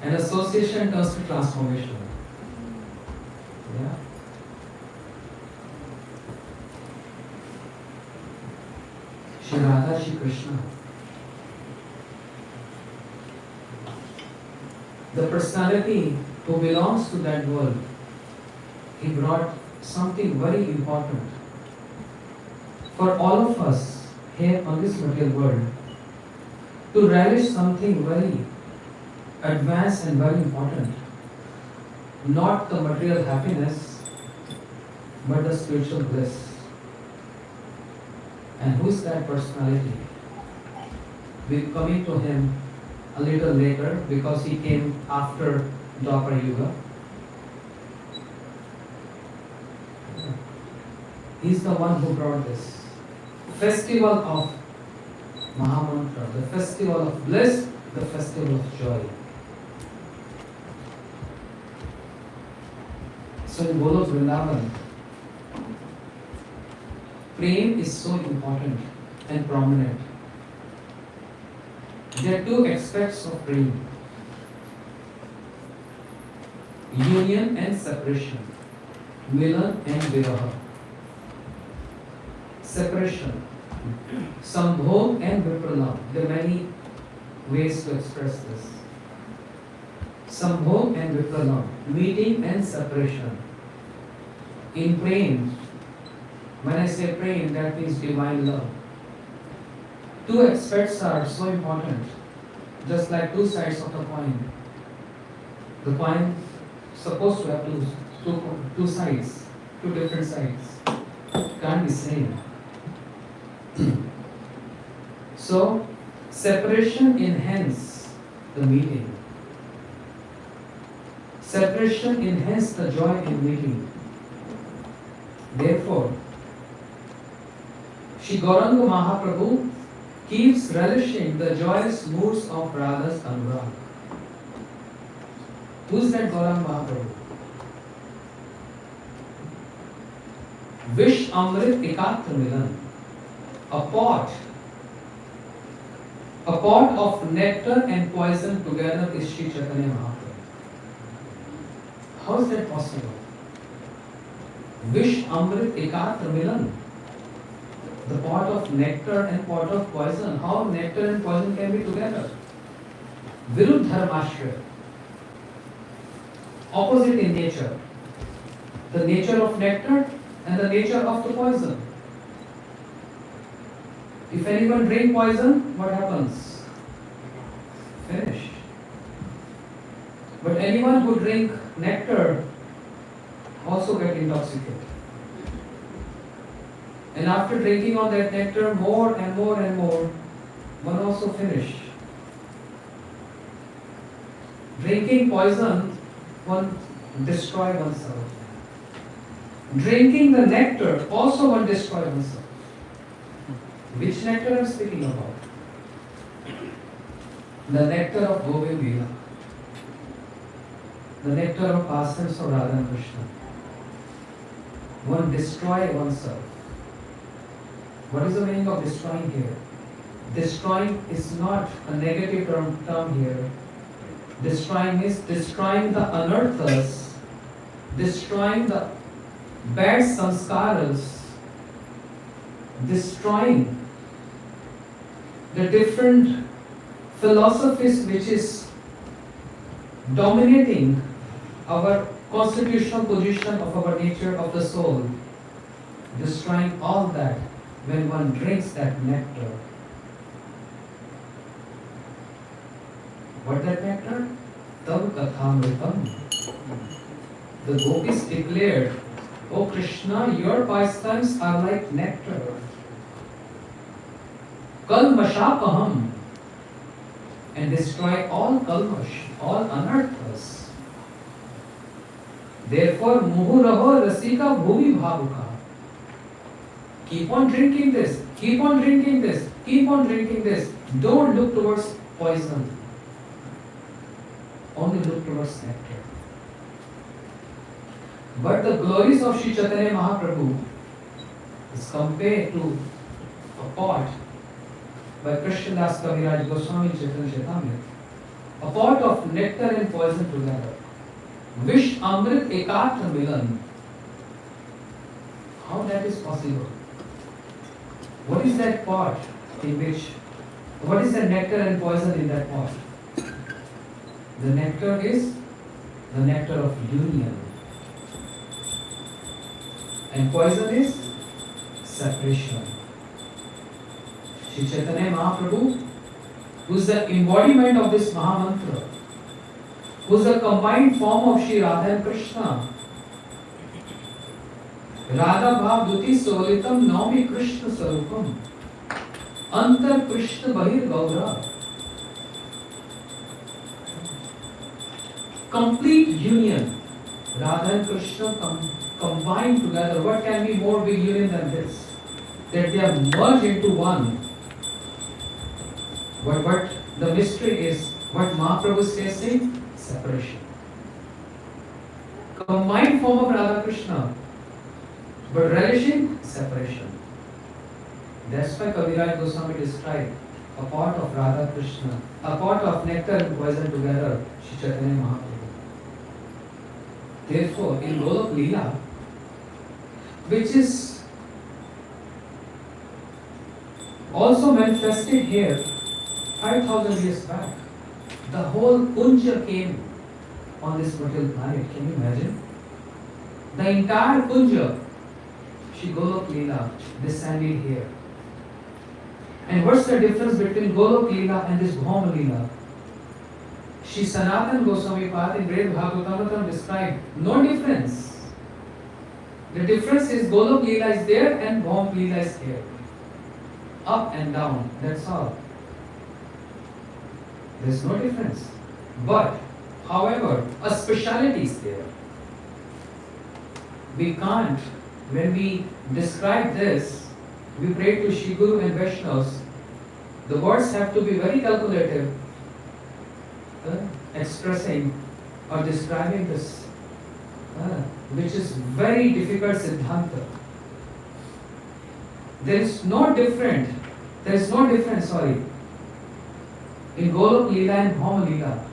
and association turns to transformation. Yeah. Shri Radha, Shri Krishna. The personality who belongs to that world, he brought something very important for all of us here on this material world to relish something very advanced and very important. Not the material happiness, but the spiritual bliss. And who is that personality? We're coming to him a little later because he came after Dwapara Yuga. He's the one who brought this festival of Mahamantra, the festival of bliss, the festival of joy. So in Golok Vrindavan, prema is so important and prominent. There are two aspects of prema: union and separation, milan and viraha. Separation, sambhog and vipralambha. There are many ways to express this. Sambhog and vipralambha, meeting and separation. In prema, when I say prema, that means divine love. Two aspects are so important, just like two sides of the coin. The coin is supposed to have two sides, two different sides. can't be same. So, separation enhance the meeting. Separation enhance the joy in meeting. Therefore, Shri Gauranga Mahaprabhu keeps relishing the joyous moods of Radha's Anurag. Who's that Gauranga Mahaprabhu? Vish Amrit Ekatra Milan. A pot of nectar and poison together is Shri Chaitanya Mahaprabhu. How is that possible? Vish Amrit Ekatra Milan. The pot of nectar and pot of poison. How nectar and poison can be together? Viruddh Dharmashya. Opposite in nature. The nature of nectar and the nature of the poison. If anyone drink poison, what happens? Finish. But anyone who drink nectar also get intoxicated. And after drinking on that nectar more and more and more, one also finish. Drinking poison, one destroy oneself. Drinking the nectar, also one destroy oneself. Which nectar I am speaking about? The nectar of Govind Veena. The nectar of pastimes of Radha and Krishna. One destroy oneself. What is the meaning of destroying here? Destroying is not a negative term here. Destroying is destroying the anarthas, destroying the bad samskaras, destroying the different philosophies which is dominating our constitutional position of our nature of the soul, destroying all that when one drinks that nectar. What that nectar? Tav kathamritam. The gopis declared, "O Krishna, your pastimes are like nectar. Kalmashapaham." And destroy all kalmash, all anarthas. Therefore, muhuraho rasika bhuvi bhavuka. Keep on drinking this, keep on drinking this, keep on drinking this. Don't look towards poison. Only look towards nectar. But the glories of Sri Chaitanya Mahaprabhu is compared to a pot by Krishnadas Kaviraj Goswami Chaitanya Chaitamrita. A pot of nectar and poison together. Vish Amrit Ekatra Milan. How that is possible? What is that pot in which, what is the nectar and poison in that pot? The nectar is the nectar of union. And poison is separation. Shri Chaitanya Mahaprabhu, who is the embodiment of this Mahamantra, who is the combined form of Shri Radha and Krishna. Radha Bhav Duti Solitam Naumi Krishna Sarupam Antar Krishna Bahir Gaura. Complete union. Radha and Krishna combined together. What can be more big union than this? That they are merged into one. But what the mystery is, what Mahaprabhu is saying? Separation. Combined form of Radha Krishna, but relishing separation. That's why Kaviraj Goswami described a pot of Radha Krishna, a pot of nectar and poison together, Shri Chaitanya Mahaprabhu. Therefore, in Golok Leela, which is also manifested here 5,000 years back, the whole Kunja came on this material planet. Can you imagine? The entire Kunja, Shri Golok Leela, descended here. And what's the difference between Golok Leela and this Bhauma Leela? Shri Sanatana Goswami Pad in Great Bhagavatam described no difference. The difference is Golok Leela is there and Bhom Leela is here. Up and down, that's all. There's no difference. But, however, a speciality is there. We can't, when we describe this, we pray to Shri Guru and Vaishnavas, the words have to be very calculative, expressing or describing this, which is very difficult Siddhanta. There is no difference, in Golok Leela and Bhom Leela.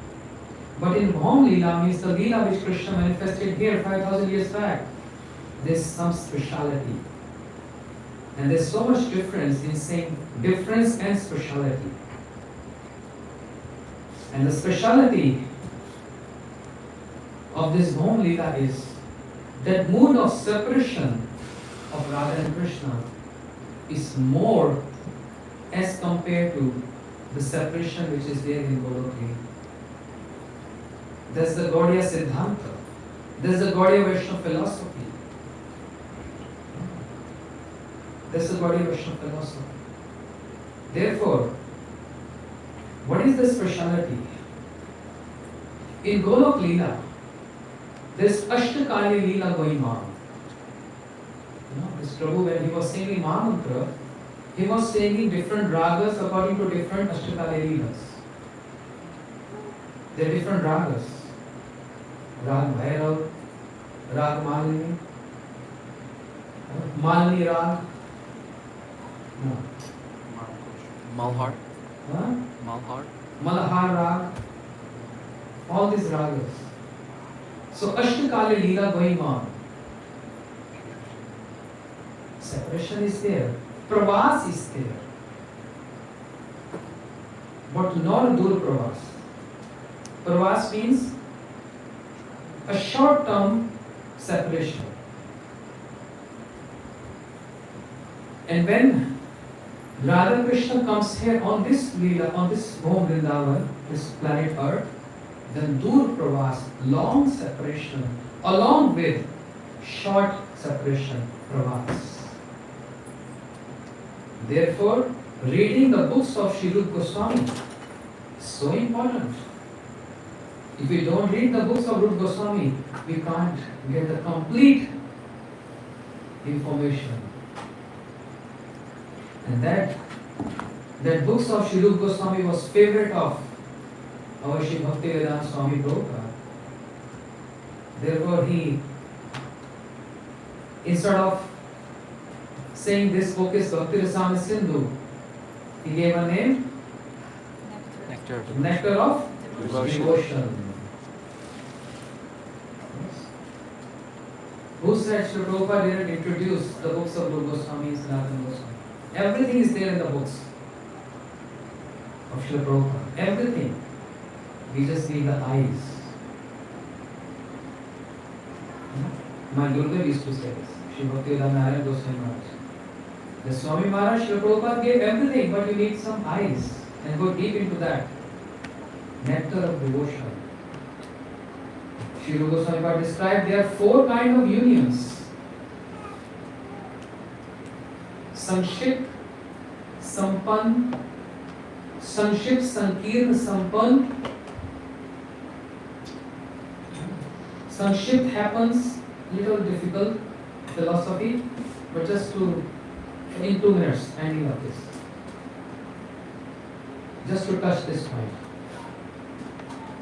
But in Bhom Leela means the Leela which Krishna manifested here 5,000 years back. There's some speciality. And there's so much difference in saying difference and speciality. And the speciality of this Bhom Leela is that mood of separation of Radha and Krishna is more as compared to the separation which is there in Golok Leela. That's the Gaudiya Siddhanta. That's the Gaudiya Vaishnava philosophy. That's the Gaudiya Vaishnava philosophy. Therefore, what is the speciality? In Golok Leela, there's Ashtakali Leela going on. This Prabhu, when he was singing Mahamantra, he was singing different ragas according to different Ashtakali Leelas. There are different ragas. Rag Bhairav, Rag Malini, Malini Rag. No. Malhar. Huh? Malhar. Malahar Rag. All these ragas. So Ashtakali Leela going on. Separation is there. Pravas is there. But not Dur Pravas. Pravas means a short-term separation. And when Radha Krishna comes here on this Leela, on this Bhom Vrindavan, this planet Earth, then Dur Pravas, long separation, along with short separation, Pravas. Therefore, reading the books of Sri Rupa Goswami is so important. If we don't read the books of Rupa Goswami, we can't get the complete information. And that books of Sri Rupa Goswami was favorite of our Sri Bhaktivedanta Swami Prabhupada. Therefore, he, instead of saying this book is Bhakti Rasamrita Sindhu, he gave a name, Nectar. Nectar of Devotion. Devotion. Who said Sri Prabhupada didn't introduce the books of Rupa Goswami and Sanatana Goswami? Everything is there in the books of Sri Prabhupada. Everything. We just need the eyes. My Gurudev used to say this. Sri Bhaktivedanta Narayana Goswami Maharaj. The Swami Maharaj, Sri Prabhupada gave everything, but you need some eyes and go deep into that. Nectar of devotion. Sri Rupa Goswami Maharaj described there are 4 kinds of unions. Sanship, Sampan, Sanship, Sankirna, Sampan. Sanship happens, little difficult philosophy, but just to, in 2 minutes, ending up this. Just to touch this point.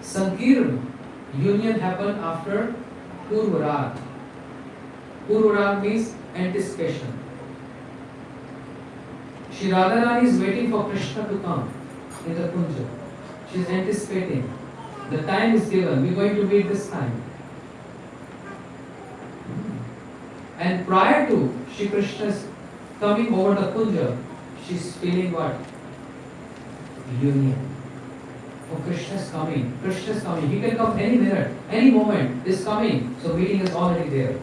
Sankirna union happened after Purvarag. Purvarag means anticipation. Shri Radharani is waiting for Krishna to come in the Kunja. She is anticipating. The time is given. We are going to meet this time. And prior to Shri Krishna's coming over the Kunja, she is feeling what? Union. Oh, Krishna is coming. Krishna is coming. He can come any minute, any moment. Is coming. So meeting is already there.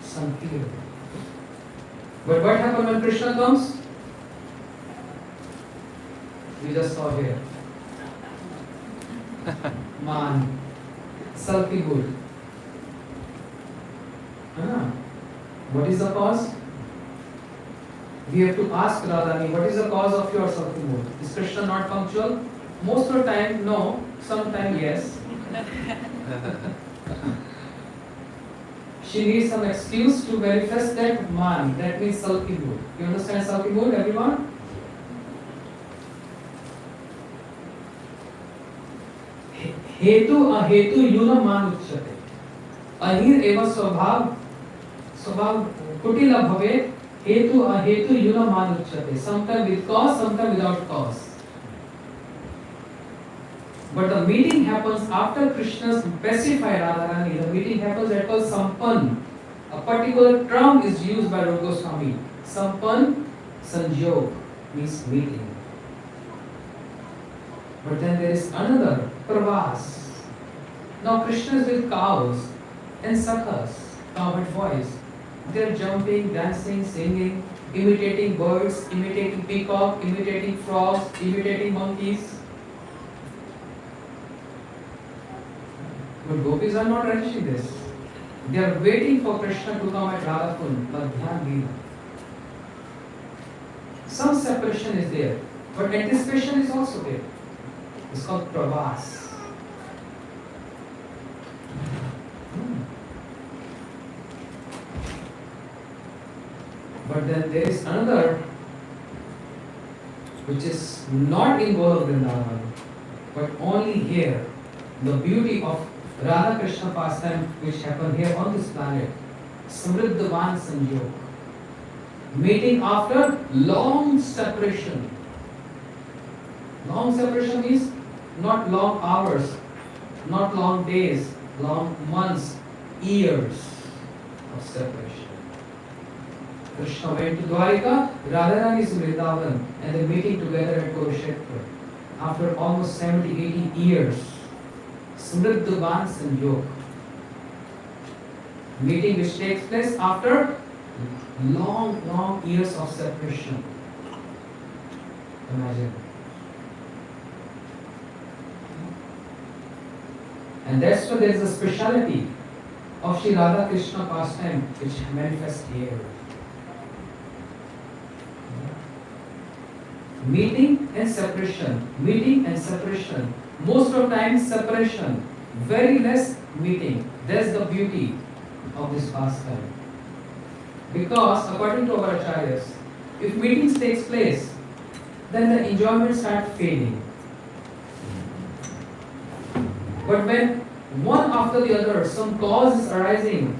Sankirna. But what happens when Krishna comes? We just saw here. Man, selfie good. What is the cause? We have to ask Radharani, what is the cause of your sulky mood? Is Krishna not punctual? Most of the time, no. Sometimes, yes. She needs some excuse to manifest that man. That means sulky mood. You understand sulky mood, everyone? हेतु अहेतु यून मान उच्यते अहिर एव स्वभाव कुटिल भवे हेतु अहेतु यून मान उच्यते sometimes with cause, sometimes without cause. But the meeting happens after Krishna's pacified Radharani. The meeting happens that called sampan. A particular term is used by Rupa Swami. Sampan sanjog means meeting. But then there is another pravas. Now Krishna is with cows and sakhas, cowherd voice. They are jumping, dancing, singing, imitating birds, imitating peacock, imitating frogs, imitating monkeys. But gopis are not relishing this. They are waiting for Krishna to come at Radhakund, Madhyan Leela. Some separation is there, but anticipation is also there. It's called pravas. But then there is another which is not in Golok Vrindavan, but only here. The beauty of Radha Krishna pastime which happen here on this planet. Samriddhavan Sanjog. Meeting after long separation. Long separation means not long hours, not long days, long months, years of separation. Krishna went to Dwarika, Radharani is in Vrindavan, and they meeting together at Kurukshetra. After almost 70-80 years, Smriddhavan Sanjog. Meeting which takes place after long years of separation. Imagine. And that's why there is a speciality of Sri Radha Krishna pastime which manifests here. Meeting and separation. Meeting and separation. Most of the time separation. Very less meeting. That's the beauty of this pastime. Because according to our acharyas, if meetings takes place, then the enjoyment starts fading. But when one after the other, some cause is arising,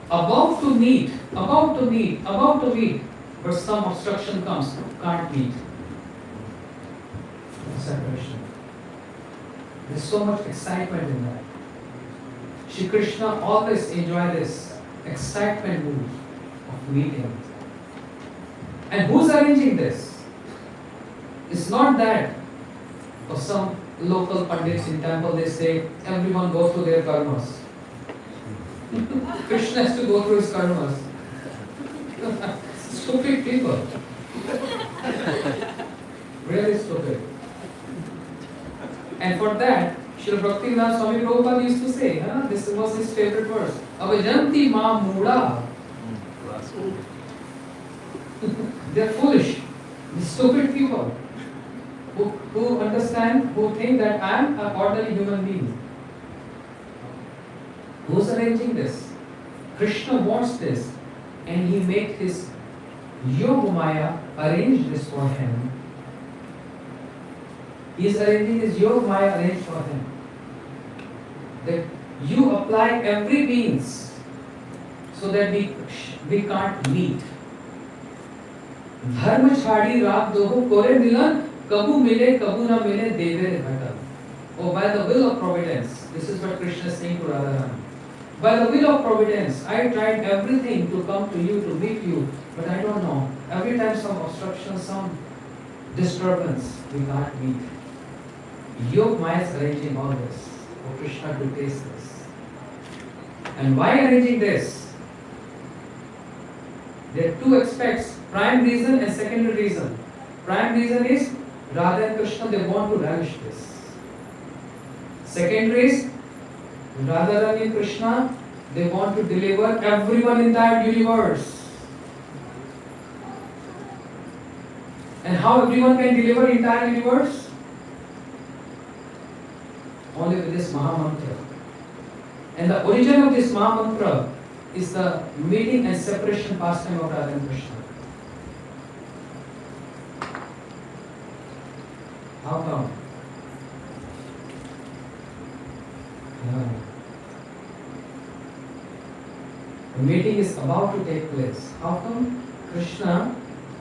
about to meet, but some obstruction comes, can't meet. Separation. There's so much excitement in that. Shri Krishna always enjoy this excitement mood of meeting. And who's arranging this? It's not that of some local pandits in temple, they say everyone go through their karmas. Krishna has to go through his karmas. Stupid people. Really stupid. And for that, Srila Bhaktivinoda Swami Prabhupada used to say, this was his favorite verse, Avajanti ma muda. They are foolish, stupid people who understand, who think that I am an ordinary human being. Who's arranging this? Krishna wants this, and he made his Yogamaya arrange this for him. He is arranging his Yogamaya arranged for him. That you apply every means so that we can't meet. Dharma chhadi raat doho kore milan kabu mile kabu na mile devere bhatal. Oh, by the will of providence, this is what Krishna is saying to Radharani. By the will of providence, I tried everything to come to you, to meet you, but I don't know. Every time some obstruction, some disturbance, we can't meet. Yogamaya is arranging all this for Krishna to taste this. And why arranging this? There are two aspects, prime reason and secondary reason. Prime reason is Radha and Krishna, they want to relish this. Secondary is Radharani and Krishna, They want to deliver everyone in that universe. And how everyone can deliver entire universe? Only with this Mahamantra. And the origin of this Mahamantra is the meeting and separation pastime of Radha and Krishna. How come? No. The meeting is about to take place. How come Krishna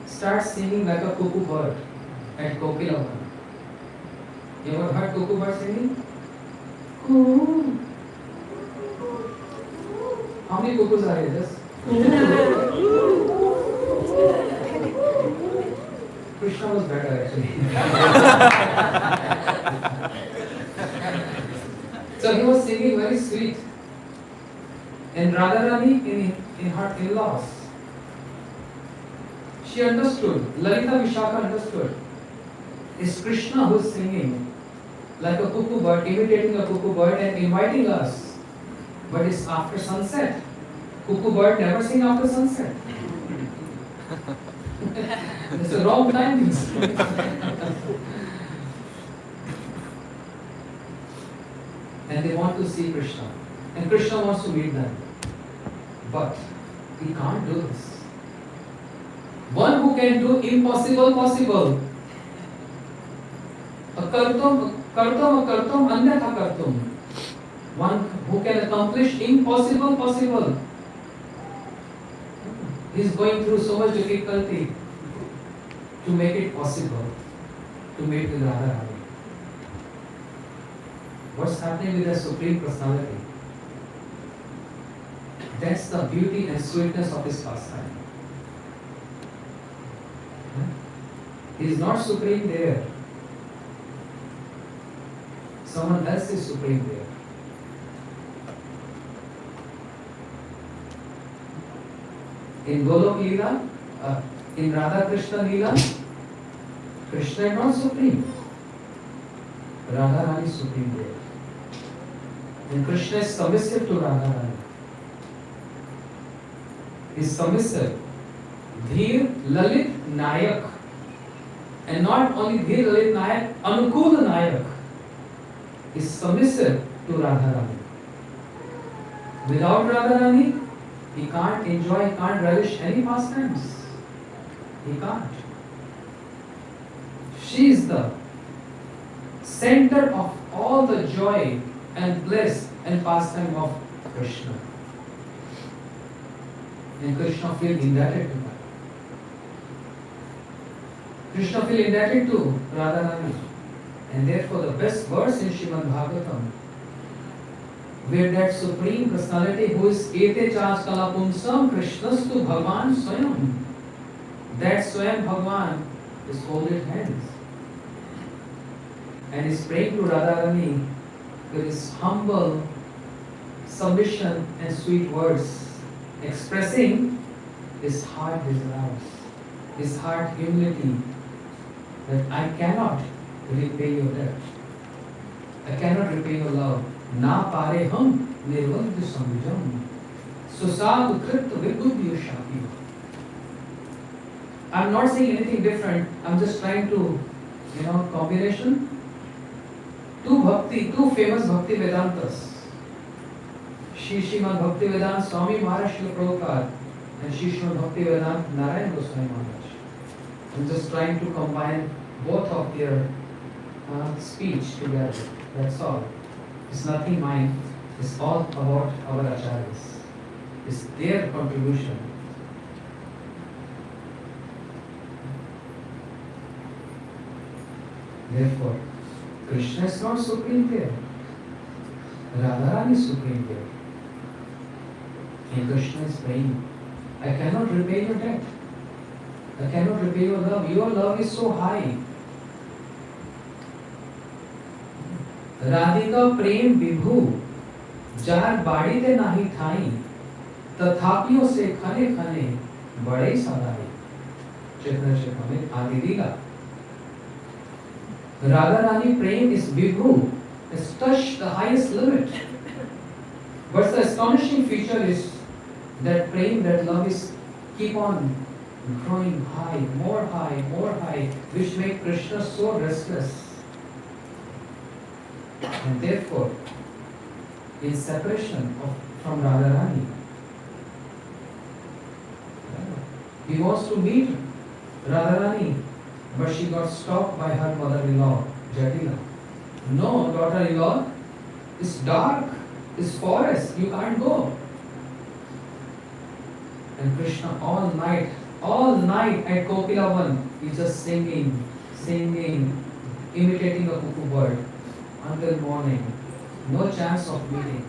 starts singing like a cuckoo bird at Kokilavana? You ever heard cuckoo bird singing? Coo. How many cuckoos are here? Just Krishna was better actually. So he was singing very sweet. And Radharani in her in-laws, she understood, Lalita Vishaka understood. It's Krishna who is singing like a cuckoo bird, imitating a cuckoo bird and inviting us. But it's after sunset. Cuckoo bird never sing after sunset. It's the wrong timings. And they want to see Krishna. And Krishna wants to meet them. But he can't do this. One who can do impossible possible. Akartum anyatha kartum. One who can accomplish impossible possible. He is going through so much difficulty to make it possible to meet with Radharani. What's happening with the Supreme Personality? That's the beauty and sweetness of his pastime. He is not supreme there. Someone else is supreme there. In Golok Leela, in Radha Krishna Leela, Krishna is not supreme. Radharani is supreme there. And Krishna is submissive to Radharani. He is submissive. Dhir Lalit Nayak. And not only Dhir Lalit Nayak, Anukul Nayak is submissive to Radharani. Without Radharani, he can't enjoy, he can't relish any pastimes. He can't. She is the center of all the joy and bliss and pastime of Krishna. And Krishna feels indebted to her. Krishna feels indebted to Radharani. And therefore the best verse in Srimad Bhagavatam, where that Supreme Personality who is Ete Chas Kalapumsam Krishnastu Bhagavan Swayam, that Swayam Bhagavan is folded hands and is praying to Radharani with his humble submission and sweet words, expressing his heart desires, his heart humility, that I cannot repay your debt. I cannot repay your love. Na pare hum nirvandh samujam. Susad krit vibhudya shaki. I'm not saying anything different. I'm just trying to, combination. Two famous Bhakti Vedantas. Srimad Bhakti Vedanta Swami Maharaja Prabhupada and Srimad Bhakti Vedanta Narayana Goswami Maharaj. I'm just trying to combine both of their speech together. That's all. It's nothing mine. It's all about our acharyas. It's their contribution. Therefore, Krishna is not supreme there. Radharani is supreme there. And Krishna is praying, I cannot repay your debt. I cannot repay your love. Your love is so high. Radhika prem vibhu jar बाड़ी ते नाही Thai तथापियों से खने खने बड़े सदाई चेतना में आदि लीला Radharani prem is vibhu, has touched the highest limit. But the astonishing feature is that praying, that love is keep on growing high, more high, which make Krishna so restless. And therefore, in separation from Radharani, he wants to meet Radharani, but she got stopped by her mother-in-law, Jatila. No, daughter-in-law, it's dark, it's forest, you can't go. And Krishna all night at Kokilavan, he's just singing, imitating a cuckoo bird until morning. No chance of meeting.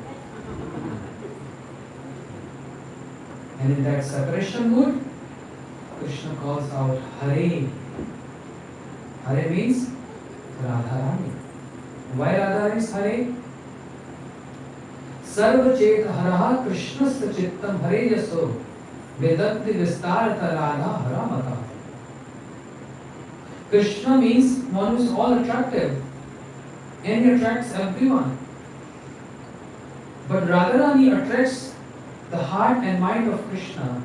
And in that separation mood, Krishna calls out Hare. Hare means Radharani. Why Radharani is Hare? Sarva Chet Haraha Krishnasya Chittam Hare Yaso Vedanti Vistarta Radha Haramata. Krishna means one who is all attractive and he attracts everyone. But Radharani attracts the heart and mind of Krishna,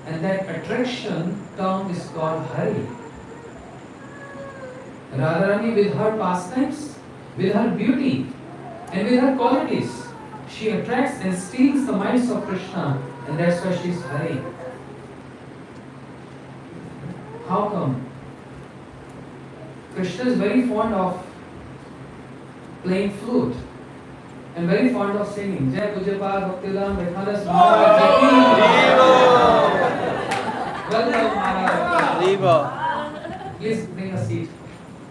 and that attraction term is called Hari. Radharani, with her pastimes, with her beauty, and with her qualities, she attracts and steals the minds of Krishna, and that's why she is Hari. How come? Krishna is very fond of playing flute and very fond of singing. Jai Pujapad Bhaktivedanta Bhaktadas Maharaja. Welcome Maharaja. Please bring a seat.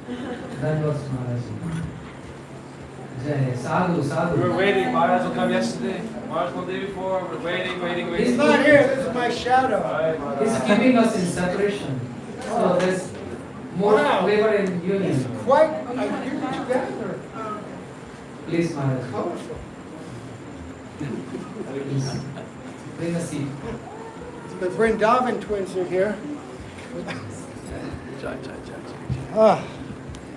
Dandavat Maharaja. Jai Sadhu, Sadhu. We were waiting. Maharaj will come yesterday. Maharaj will day before. We're waiting. He's not here. This is my shadow. He's keeping us in separation. So there's more flavor in union. Quite a huge gathering. Please, Maharaj. Colorful. Please. Bring a seat. The Vrindavan twins are here. Jai.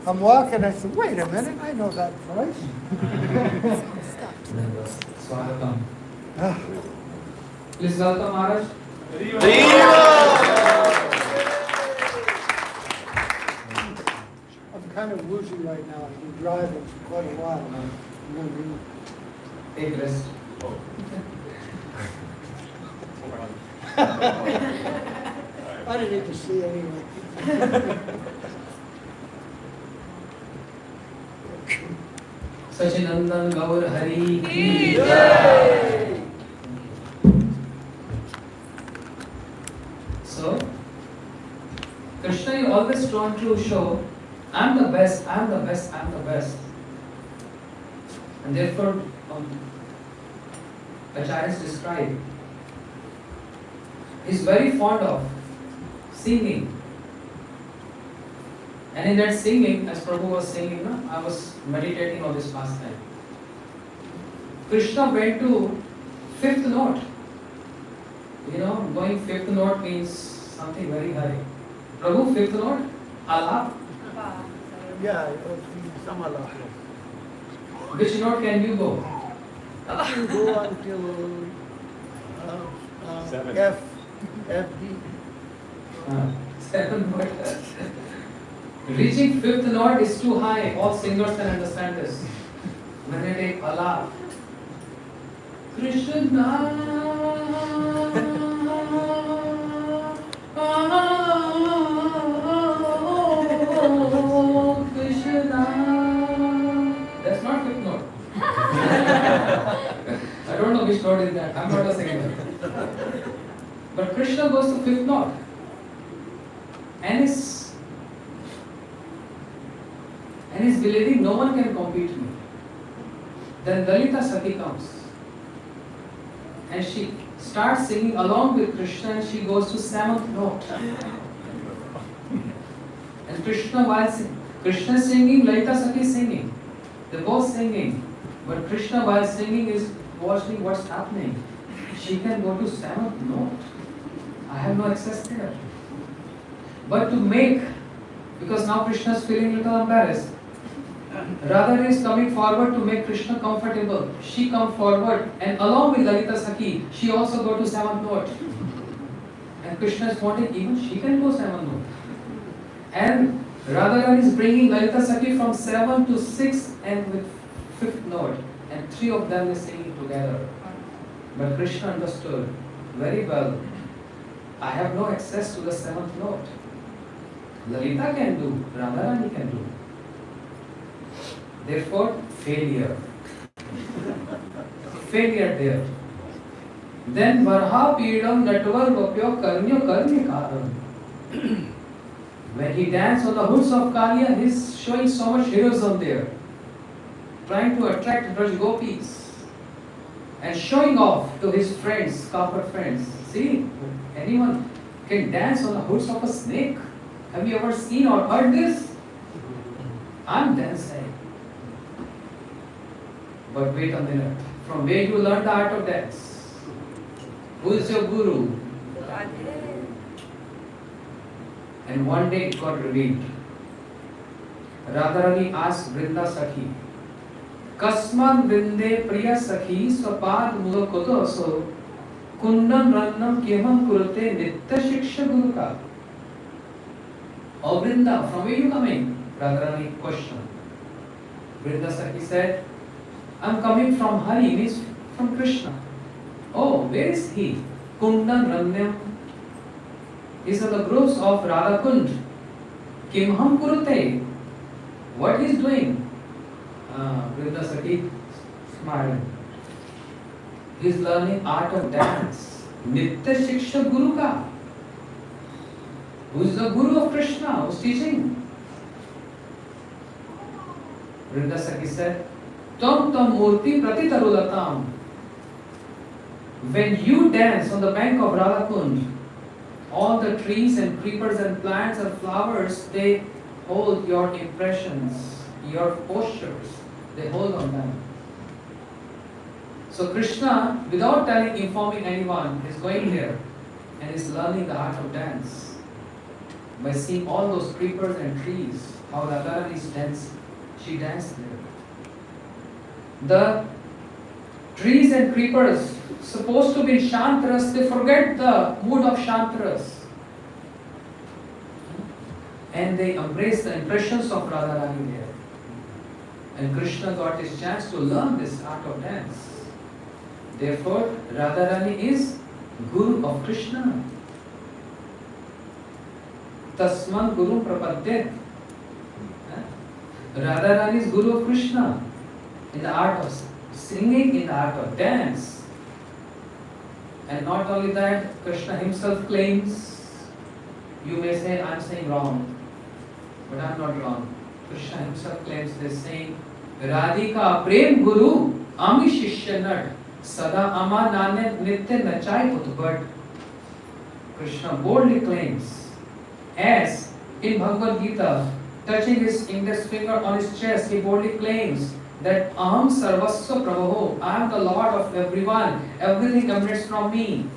I'm walking. I said, wait a minute. I know that voice. Swagatam. Please welcome Maharaj. I'm kind of woozy right now. I've been driving for quite a while. I'm going to Take rest. I didn't need to see anyway. Sachinandan Gaur Hari Ki Jai. So, Krishna is always trying to show, I'm the best. And therefore, Acharyas describe, he's very fond of singing. And in that singing, as Prabhu was singing, I was meditating on this pastime. Krishna went to fifth note. Going fifth note means something very high. Prabhu, fifth note, Alap. Yeah, Samala. Which note can you go? You go until Seven. F, D. 7 note. Reaching fifth note is too high. All singers can understand this. When they take Alap, Krishna. That's not fifth note. I don't know which note is that. I'm not a singer. But Krishna goes to fifth note. And is believing no one can compete me. Then Lalita Sati comes. And she starts singing along with Krishna and she goes to seventh note. And Krishna singing, Lalita Sati singing. They're both singing. But Krishna while singing is watching what's happening. She can go to seventh note. I have no access there. But to make, because now Krishna is feeling a little embarrassed. Radha is coming forward to make Krishna comfortable. She come forward and along with Lalita Sakhi, she also go to 7th note. And Krishna is wanting even she can go 7th note. And Radharani is bringing Lalita Sakhi from 7th to 6th and with 5th note. And 3 of them is singing together. But Krishna understood very well, I have no access to the 7th note. Lalita can do, Radharani can do. Therefore, failure. Failure there. Then Varha Pidam Natvar Vapyo Karnyo Karnya Karan. When he danced on the hoods of Kaliya, he's showing so much heroism there. Trying to attract Braj Gopis. And showing off to his friends, copper friends. See, anyone can dance on the hoods of a snake. Have you ever seen or heard this? I'm dancing. But wait a minute. From where you learn the art of dance? Who is your guru? And one day it got revealed. Radharani asked Vrinda Sakhi, Kasman Vrinde Priya Sakhi Swapad Mulokoto Aso Kundan Rannam Kemam Kurate Nitya Shiksha Guru Ka. Oh Vrinda, from where you coming? Radharani questioned. Vrinda Sakhi said, I'm coming from Hari, means from Krishna. Oh, where is he? Kundan Ranyam. He's in the groves of Radha Kund. Kimham Kurute. What he's doing? Vrinda Sakhi smiled. He's learning art of dance. Nitya Shiksha Guru Ka. Who is the guru of Krishna? Who's teaching? Vrinda Sakhi said, Tam tam murti pratitarulatam. When you dance on the bank of Radhakund, all the trees and creepers and plants and flowers, they hold your impressions, your postures. They hold on them. So Krishna, without informing anyone, is going there and is learning the art of dance. By seeing all those creepers and trees, how Radharani is dancing, she danced there. The trees and creepers supposed to be Shantras, they forget the mood of Shantras. And they embrace the impressions of Radharani there. And Krishna got his chance to learn this art of dance. Therefore, Radharani is Guru of Krishna. Tasman Guru Prapadyet. Radharani is Guru of Krishna. In the art of singing, in the art of dance. And not only that, Krishna himself claims, you may say I'm saying wrong, but I'm not wrong. Krishna himself claims this, saying, Radhika Prem Guru Ami Shishya Nat Sada Ama Nane Nitya Nachai Utbad. Krishna boldly claims, as in Bhagavad Gita, touching his index finger on his chest, he boldly claims that Aham Sarvasva Prabho, I am the Lord of everyone, everything emanates from me.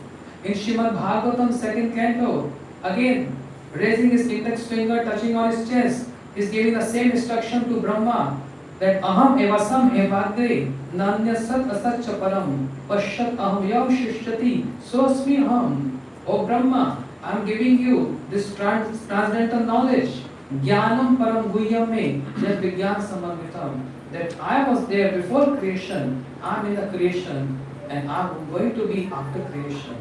In Srimad Bhagavatam 2nd canto, again, raising his index finger, touching on his chest, is giving the same instruction to Brahma, that Aham evasam evagre, nanya sat asatcha param, pashat aham yav shishyati, swasmi aham. O Brahma, I am giving you this transcendental knowledge, Jnanam param guhyam me, jat vigyan samanvitam. That I was there before creation, I am in the creation, and I am going to be after creation.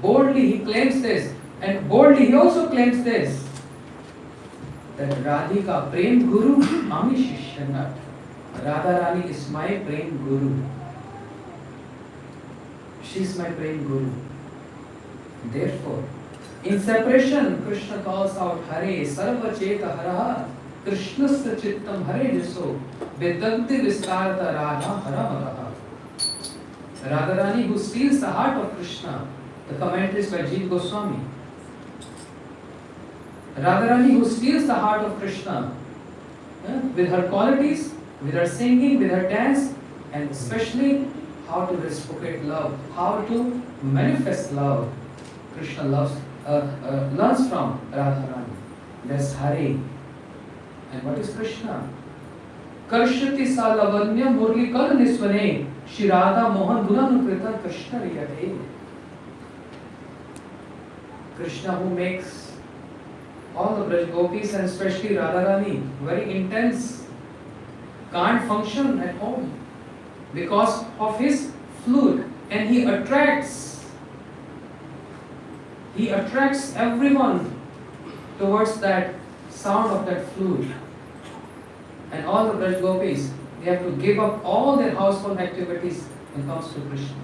Boldly he claims this, and boldly he also claims this, that Radhika Prem Guru Ami Shishyanat. Radharani is my Prem Guru. She is my Prem Guru. Therefore, in separation, Krishna calls out Hare Sarva Cheta Haraha. Krishnasya Chittam Hare Jiso Vedagti Viskarta Radha Haramagaha. Radharani, who steals the heart of Krishna, the commentaries by Jiva Goswami. Radharani, who steals the heart of Krishna with her qualities, with her singing, with her dance, and especially how to reciprocate love, how to manifest love. Krishna learns from Radharani. That's Hare. And what is Krishna? कर्षति सा लवण्य मुरली कर निस्वने श्री राधा मोहन दुल्हन कृत Krishna रियते. Krishna, who makes all the Braj Gopis and especially Radharani very intense, can't function at home because of his flute, and he attracts everyone towards that sound of that flute. And all the Braj Gopis, they have to give up all their household activities when it comes to Krishna.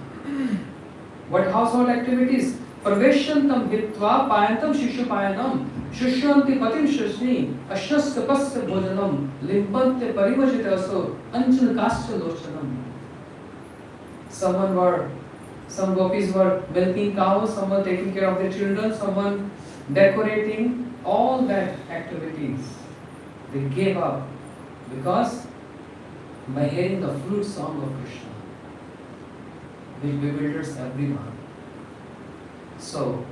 What household activities? Praveshantam hitva payantam shishupayanam shushyanti patim shushni ashaskapasya bhojanam limpante parivajitaso anchal lochanam. Some gopis were milking cows, some were taking care of their children, someone decorating, all that activities they gave up because by hearing the flute song of Krishna, which bewilders everyone. So,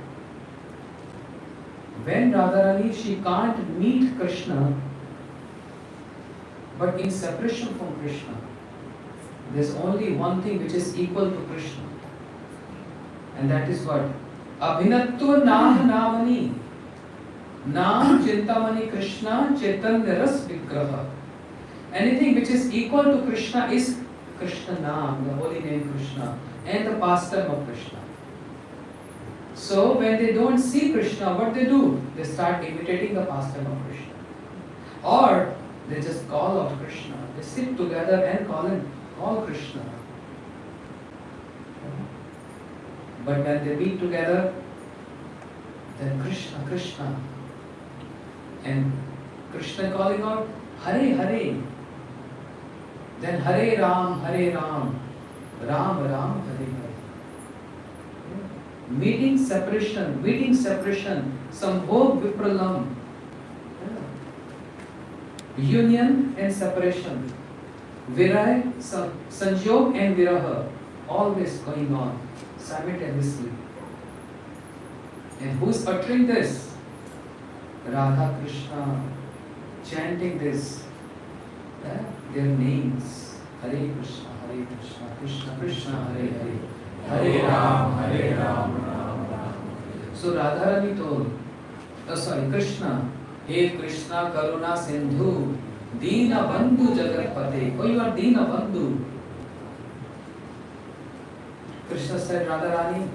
when Radharani, she can't meet Krishna, but in separation from Krishna, there's only one thing which is equal to Krishna, and that is what? Abhinatva Nam Namani. Nam Chintamani Krishna Chaitanya Ras Vigraha. Anything which is equal to Krishna is Krishna Nam, the holy name Krishna, and the pastime of Krishna. So when they don't see Krishna, what they do? They start imitating the pastime of Krishna. Or they just call out Krishna. They sit together and call Krishna. But when they meet together, then Krishna, Krishna. And Krishna calling out Hare Hare. Then Hare Ram, Ram Ram, Hare Hare. Meeting separation, Sambhog Vipralam. Union and separation. Viraya, Sanjog and Viraha. Always going on simultaneously. And who's uttering this? Radha Krishna, chanting this, their names. Hare Krishna, Krishna Krishna, Hare Hare. Hare Ram, Ram Ram. So Radharani told, Krishna, Hey Krishna Karuna Sindhu, Dina Bandhu Jagatpate. Oh, you are Dina Bandhu. Krishna said, Radharani,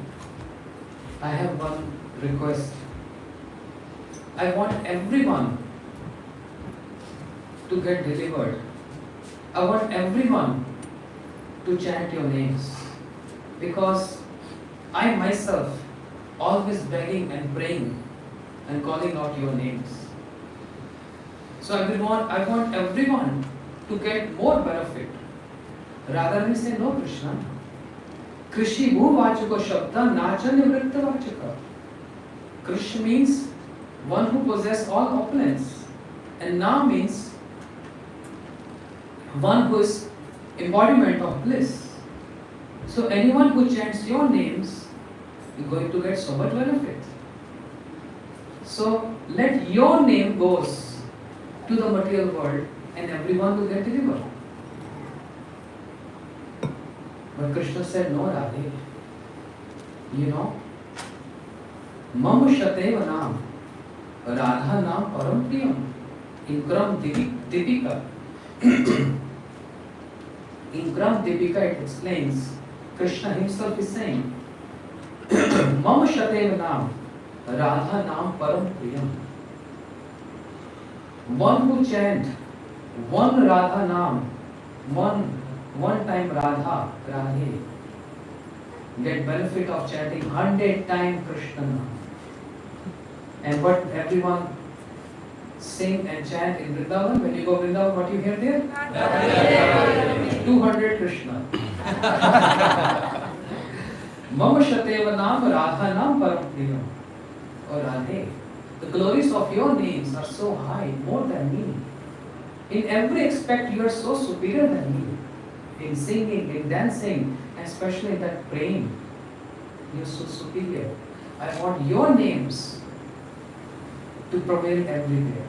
I have one request. I want everyone to get delivered. I want everyone to chant your names. Because I myself always begging and praying and calling out your names. So I want everyone to get more benefit. Rather than say, no Krishna. Krishi bhu vachako shabda nacha nivritta vachaka. Krish means one who possesses all opulence. And Na means one who is embodiment of bliss. So anyone who chants your names is going to get so much benefit. So let your name goes to the material world and everyone will get delivered. But Krishna said, no Radhe. You know, Mam Shateva Nam, Radha Nam Param Priyam, in Gram Dipika. In Gram Dipika it explains, Krishna himself is saying, Mam Shateva Nam, Radha Nam Param Priyam. One who chant one Radha Nam, one time Radha, Radhe, get benefit of chanting 100 times Krishna Nam. And what everyone sing and chant in Vrindavan, when you go Vrindavan, what you hear there? 200 Krishna. Mama Shateva Nam Radha Nam Param Priyam. Or Radhe, the glories of your names are so high, more than me. In every aspect you are so superior than me. In singing, in dancing, especially in that praying, you are so superior. I want your names to prevail everywhere.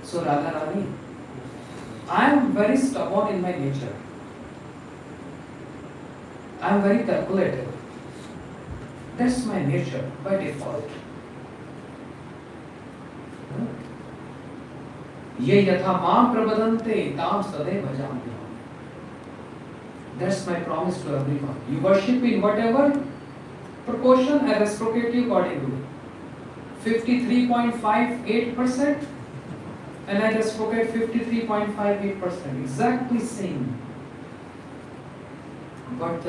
So So Radharani, I am very stubborn in my nature. I am very calculative. That's my nature by default. Ye yatha maam prabadante tam sadaiv bhajami. That's my promise to everyone. You worship in whatever proportion I reciprocate you accordingly. 53.58% and I reciprocate 53.58%. Exactly same. But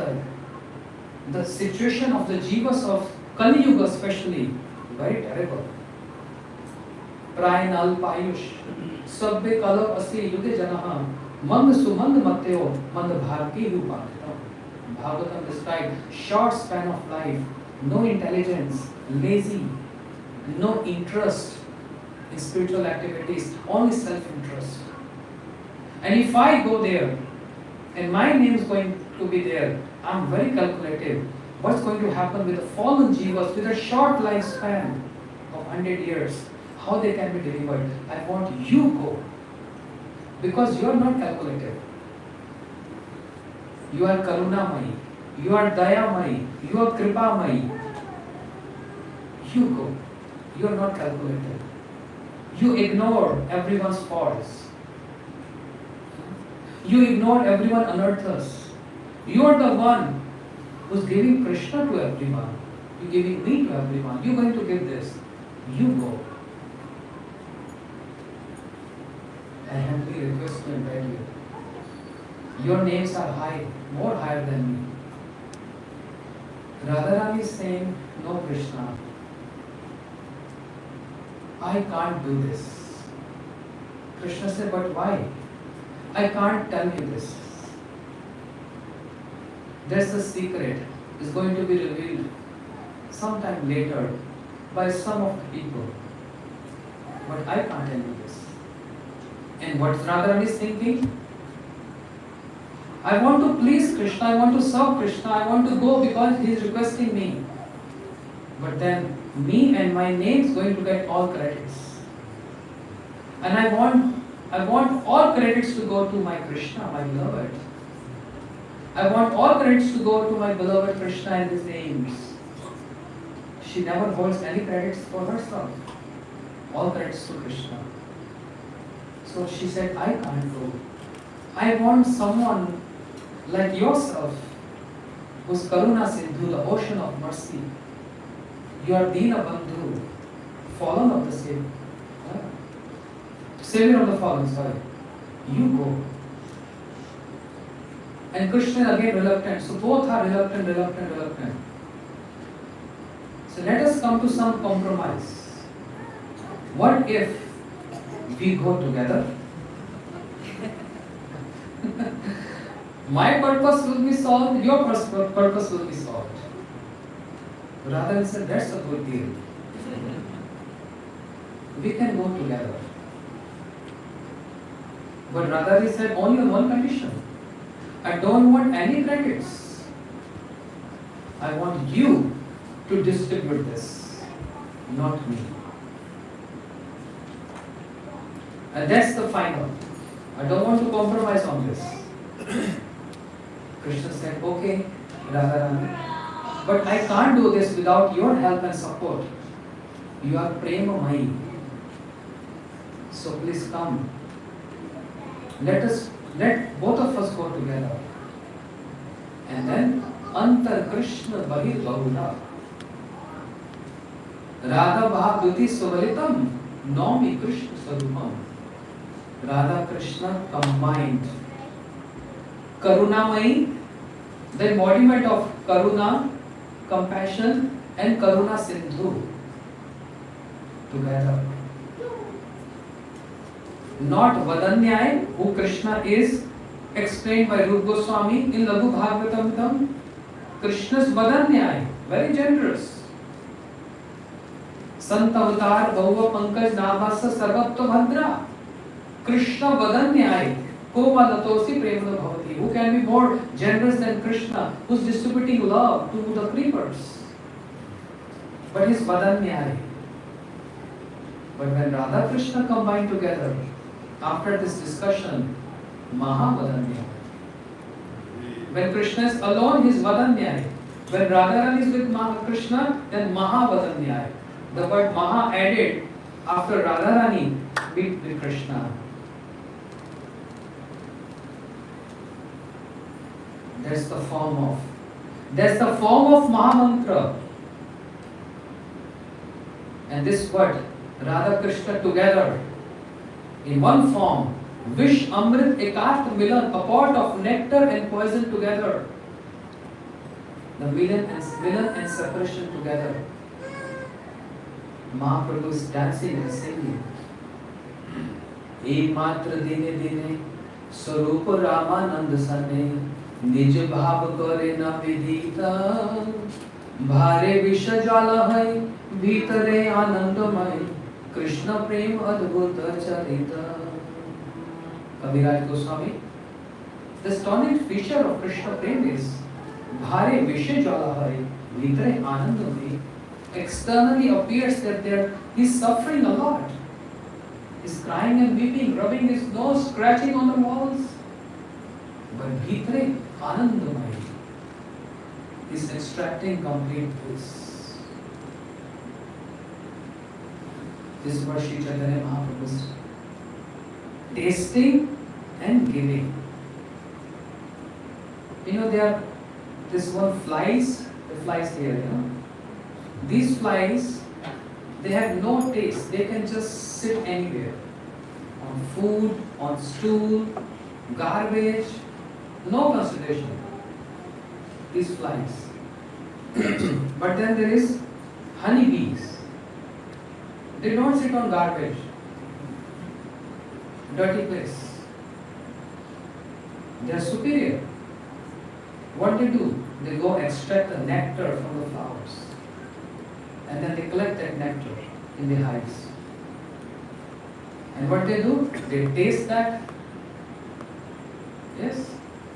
the situation of the jivas of Kali Yuga especially, very terrible. Prayan alpayush, sabbe kalab asi yuge janaha, mand sumand mateo, mand bharki upakita. Bhagavatam described short span of life, no intelligence, lazy, no interest in spiritual activities, only self-interest. And if I go there, and my name is going to be there, I'm very calculative. What's going to happen with the fallen jivas with a short lifespan of 100 years? How they can be delivered? I want you go. Because you are not calculative. You are Karunamayi. You are Dayamayi. You are Kripamayi. You go. You are not calculative. You ignore everyone's faults. You ignore everyone unearthers. You are the one who's giving Krishna to everyone. You're giving me to everyone. You're going to give this. You go. I humbly request you and beg you. Your names are high, more higher than me. Radharani is saying, no Krishna. I can't do this. Krishna said, but why? I can't tell you this. There's a secret. It's going to be revealed sometime later by some of the people. But I can't tell you this. And what Radharani is thinking? I want to please Krishna, I want to serve Krishna, I want to go because he is requesting me. But then me and my name is going to get all credits. And I want all credits to go to my Krishna, my beloved. I want all credits to go to my beloved Krishna and his names. She never holds any credits for herself. All credits to Krishna. So she said, I can't go. I want someone like yourself, who's Karuna Sindhu, the ocean of mercy. You are Dina Bandhu, fallen of the Savior. Savior of the fallen, sorry. You go. And Krishna is again reluctant. So both are reluctant. So let us come to some compromise. What if we go together? My purpose will be solved, your purpose will be solved. Radha said, that's a good deal. We can go together. But Radha said, only on one condition. I don't want any credits. I want you to distribute this, not me. And that's the final. I don't want to compromise on this. Krishna said, okay, Radharani, but I can't do this without your help and support. You are Premamayi. So please come. Let both of us go together. And then Antar Krishna Bahir Bahula. Radha Bhavduti Suvalitam Naumi Krishna Sarupam. Radha Krishna combined. Karunamayi, the embodiment of Karuna, compassion, and Karuna Sindhu together. Not Vadanyay, who Krishna is, explained by Rupa Goswami in Laghu Bhagavatam. Krishna's Vadanyay, very generous. Sant Avatar Bhava Pankaj Nabhasa Sarvatva Bhadra. Krishna Vadanyay, Komalatosi Premana Bhavati. Who can be more generous than Krishna, who is distributing love to the creepers? But his Vadanyay. But when Radha Krishna combined together, after this discussion, Mahavadanyaya. When Krishna is alone, he is Vadanyaya. When Radharani is with Krishna, then Mahavadanyaya. The word Maha added after Radharani with Krishna. That's the form of Mahamantra. And this word, Radha Krishna together in one form, Vish Amrit Ekart Milan, a pot of nectar and poison together. The milan and separation together. Mahaprabhu is dancing and singing. Ek matra dine dine Swarup Ramanand Sane Nij bhav kare na vidita Bhare visha jala hai Bhitare anandamai Krishna prem adbhuta charita. Kaviraj Goswami. The stunning feature of Krishna prem is Bhare visha jala hai Bhitare anandamai. Externally appears that he is suffering a lot. He is crying and weeping, rubbing his nose, scratching on the walls. But Bhitare anandamai is extracting complete bliss. This is what Sri Chaitanya Mahaprabhu is tasting and giving. This one flies, the flies here, These flies, they have no taste. They can just sit anywhere. On food, on stool, garbage, no consideration. These flies. But then there is honeybees. They don't sit on garbage. Dirty place. They are superior. What they do? They go extract the nectar from the flowers. And then they collect that nectar in the hives. And what they do? They taste that. Yes?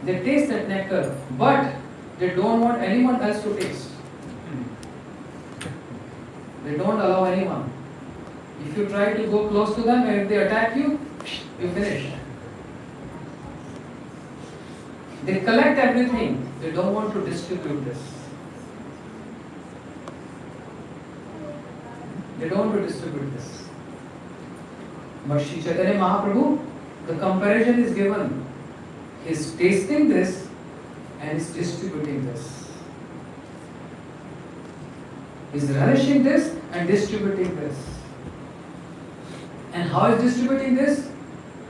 They taste that nectar. But they don't want anyone else to taste. They don't allow anyone. If you try to go close to them and if they attack you, you finish. They collect everything. They don't want to distribute this. They don't want to distribute this. But Sri Chaitanya Mahaprabhu, the comparison is given. He is tasting this and is distributing this. He is relishing this and distributing this. And how is distributing this?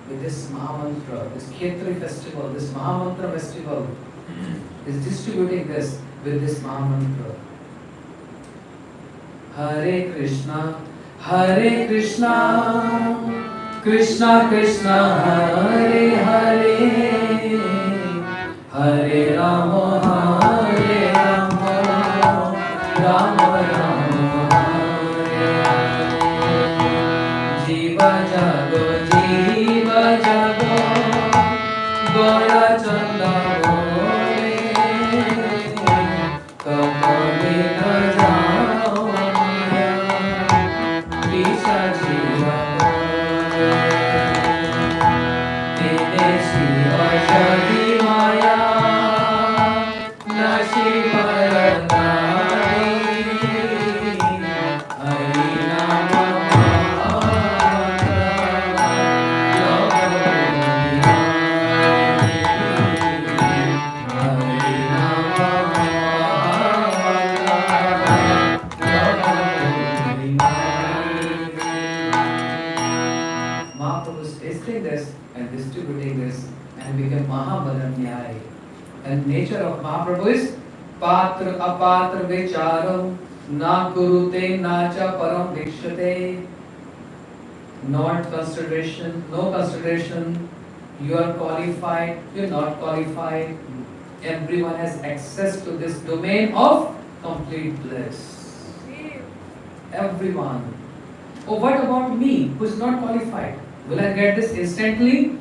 With this Mahamantra, this Khetri festival, this Mahamantra festival. Is distributing this with this Mahamantra. Hare Krishna, Hare Krishna, Krishna Krishna, Hare Hare, Hare Rama, Hare Rama, Rama Rama, Hare Hare. Jiva Jago, Jiva Jago, Gora Chanda. And nature of Mahaprabhu is Patra apatra vicharam na kurute nacha param vikshate. Not consideration, no consideration. You are qualified, you are not qualified. Everyone has access to this domain of complete bliss. Everyone. Oh, what about me who is not qualified? Will I get this instantly?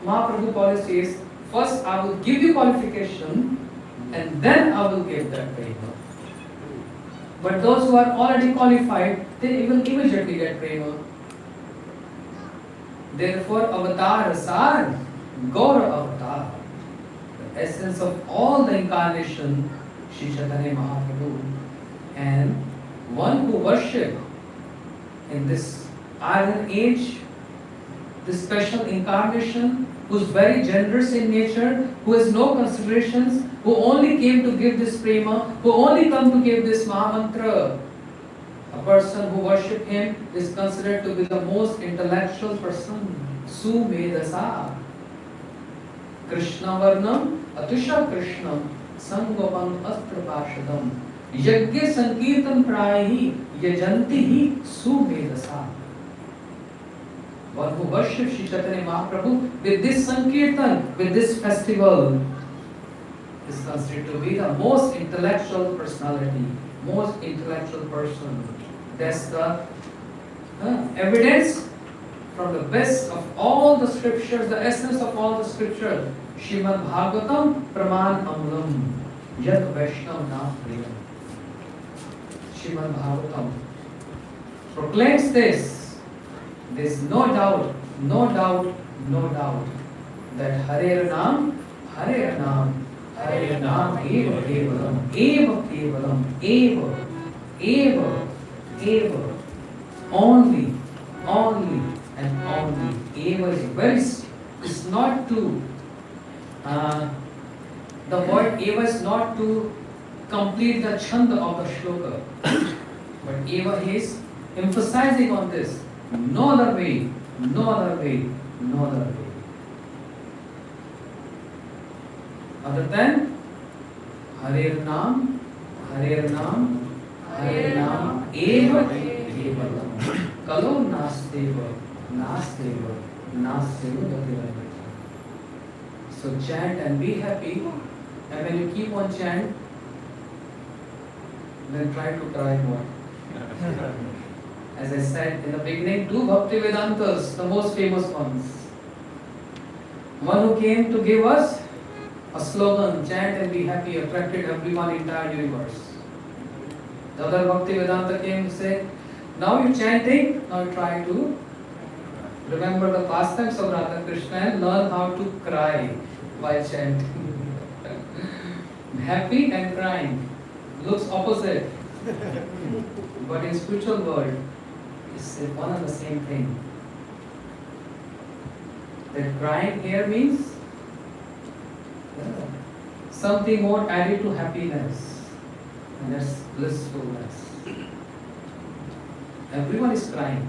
Mahaprabhu policy is, first I will give you qualification and then I will give that prema. But those who are already qualified, they will immediately get prema. Therefore, avatar sar, Gaura avatar, the essence of all the incarnation, Shri Chaitanya Mahaprabhu, and one who worship in this iron age, this special incarnation, who is very generous in nature, who has no considerations, who only came to give this prema, who only come to give this Mahamantra. A person who worship him is considered to be the most intellectual person. Sumedasa. Krishna Varnam, Atusha Krishnam, Sangopam Astra Pashadam. Yajna Sankirtan Prayahi, Yajanti Sumedasa. One who worships Shri Chaitanya Mahaprabhu with this Sankirtan, with this festival, is considered to be the most intellectual personality, most intellectual person. That's the evidence from the best of all the scriptures, the essence of all the scriptures. Shrimad Bhagavatam Praman Amlam Yat Vaishnav Na Priyam. Shrimad Bhagavatam proclaims this. There is no doubt that Hare Nam, Eva Kevalam, Eva, only, and only. Eva is very, it's not to, the word Eva is not to complete the chanda of the shloka, but Eva is emphasizing on this. No other way. Other than Hare Nam, Eva Kevalam. Kalo Nasteva Gatiravata. So chant and be happy, and when you keep on chant, then try to cry more. As I said in the beginning, two Bhakti Vedantas, the most famous ones. One who came to give us a slogan, chant and be happy, attracted everyone, entire universe. The other Bhakti Vedanta came to say, now you're chanting, now try to remember the pastimes of Radha Krishna and learn how to cry while chanting. Happy and crying looks opposite, but in spiritual world, it's one and the same thing. That crying here means something more added to happiness, and that's blissfulness. Everyone is crying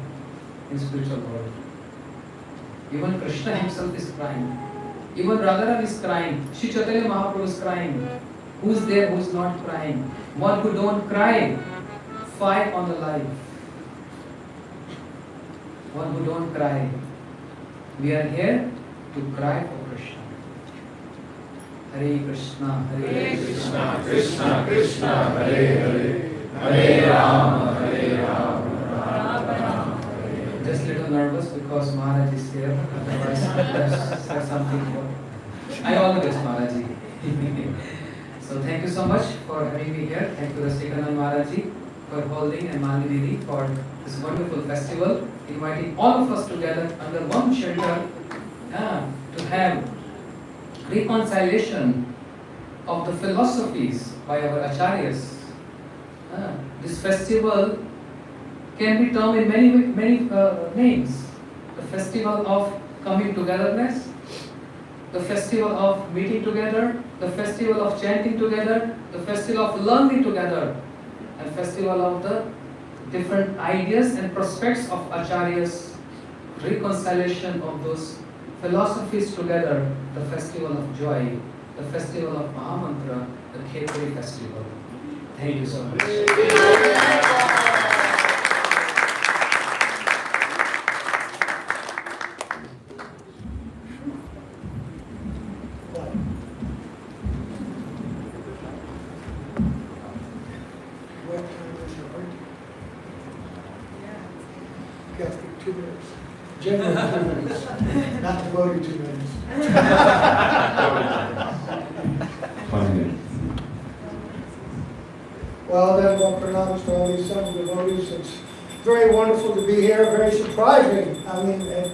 in spiritual world. Even Krishna himself is crying. Even Radharani is crying. Shri Chaitanya Mahaprabhu is crying. Who's there who's not crying? One who don't cry, fight on the life. One who don't cry. We are here to cry for Krishna. Hare Krishna, Hare Krishna, Krishna Krishna, Hare Hare, Hare Rama, Hare Rama, Rama Rama, Hare. Just a little nervous because Maharaj is here. Otherwise, let's say something more. I all the best, Maharaji. So thank you so much for having me here. Thank you, Rasikananda Maharaji, for holding and Malini for this wonderful festival, inviting all of us together under one shelter to have reconciliation of the philosophies by our acharyas. This festival can be termed in many names. The festival of coming togetherness, the festival of meeting together, the festival of chanting together, the festival of learning together, and festival of the different ideas and prospects of acharyas, reconciliation of those philosophies together, the festival of joy, the festival of Mahamantra, the Khetri festival. Thank you so much. What time is your birthday? You got to pick 2 minutes. Generally 2 minutes, not devoted 2 minutes. 20 minutes. Well, then we'll pronounce to all these seven devotees. It's very wonderful to be here, very surprising. I mean, it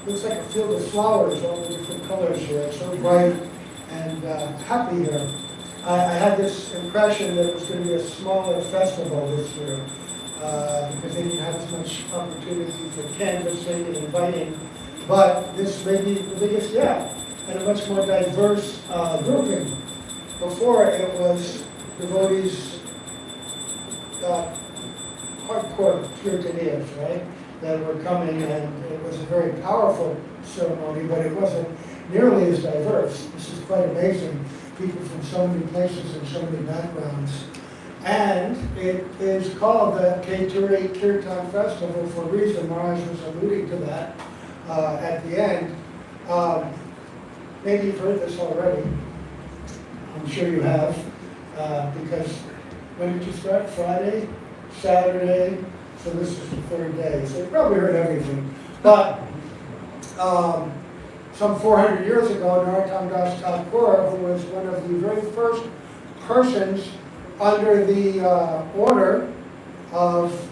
looks like a field of flowers, all the different colors here. It's so bright and happy here. I had this impression that it was going to be a smaller festival this year because they didn't have as much opportunity for canvassing and inviting. But this may be the biggest yet, and a much more diverse grouping. Before it was devotees, hardcore Kirtanias, right, that were coming, and it was a very powerful ceremony, but it wasn't nearly as diverse. This is quite amazing. People from so many places and so many backgrounds. And it is called the Keturi Kirtan Festival for a reason. Maharaj was alluding to that at the end. Maybe you've heard this already. I'm sure you have. Because when did you start? Friday? Saturday? So this is the third day. So you probably heard everything. But some 400 years ago, Narottam Das Thakur, who was one of the very first persons under the order of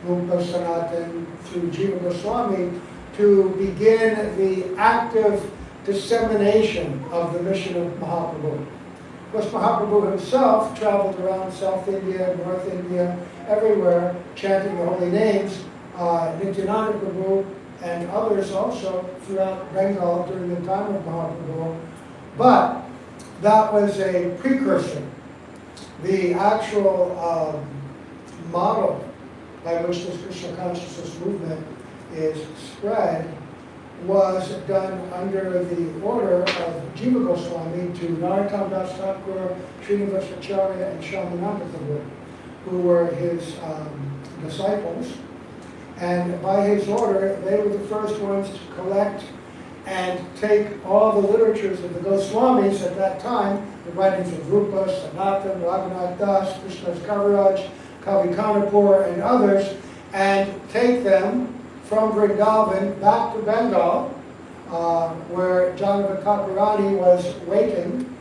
Rupa Sanatan through Jiva Goswami to begin the active dissemination of the mission of Mahaprabhu. Of course, Mahaprabhu himself traveled around South India, North India, everywhere, chanting the holy names. Nityananda Prabhu and others also throughout Bengal during the time of Mahaprabhu. But that was a precursor. The actual model by which this Krishna consciousness movement is spread was done under the order of Jiva Goswami to Narottam Das Thakur, Srinivasacharya, and Shyamananda Prabhu, who were his disciples. And by his order, they were the first ones to collect and take all the literatures of the Goswamis at that time, the writings of Rupa, Sanatan, Raghunath Das, Krishna's Kaviraj, Kavi Kanapur, and others, and take them from Vrindavan back to Bengal, where Janava Kakurani was waiting,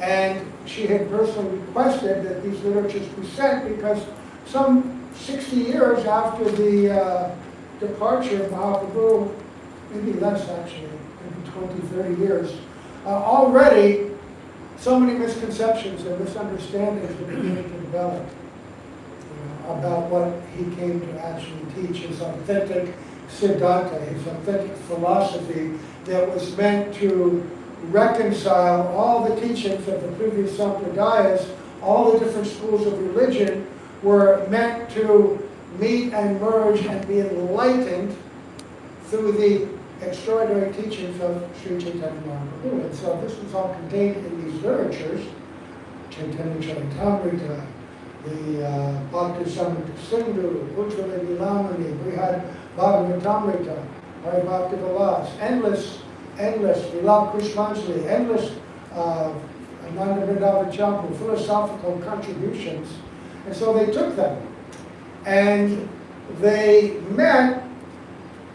and she had personally requested that these literatures be sent because some 60 years after the departure of Mahaprabhu, maybe less actually, maybe 20, 30 years, already so many misconceptions and misunderstandings were beginning to develop about what he came to actually teach, his authentic Siddhanta, his authentic philosophy that was meant to reconcile all the teachings of the previous sampradayas, all the different schools of religion were meant to meet and merge and be enlightened through the extraordinary teachings of Sri Chaitanya Mahaprabhu. And so this was all contained in these literatures, Chaitanya Charitamrita, the Bhakti Samrita Sindhu, Ujjvala Nilamani, Brihad Bhagavatamrita, Hari Bhakti Vilas, endless, Vilap Krishmanjali, endless Ananda Vrindavan Champu, philosophical contributions. And so they took them and they met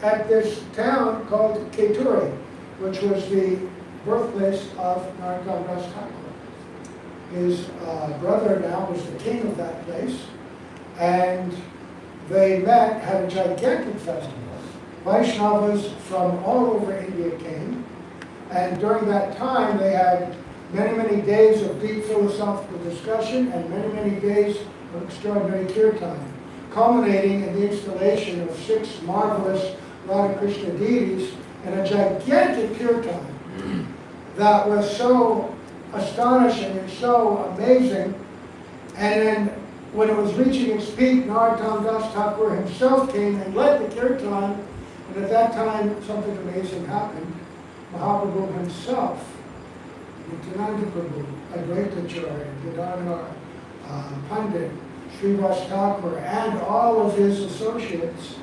at this town called Keturi, which was the birthplace of Narottam Das Thakur. His brother now was the king of that place, and they met, had a gigantic festival. Vaishnavas from all over India came, and during that time they had many, many days of deep philosophical discussion and many, many days of extraordinary kirtan, culminating in the installation of 6 marvelous Radha Krishna deities and a gigantic kirtan that was so astonishing and so amazing. And then when it was reaching its peak, Narottam Das Thakur himself came and led the kirtan, and at that time something amazing happened. Mahaprabhu himself, Nityananda Prabhu, Advaitacharya, Gadadhar, Pandit, Srivas Thakur, and all of his associates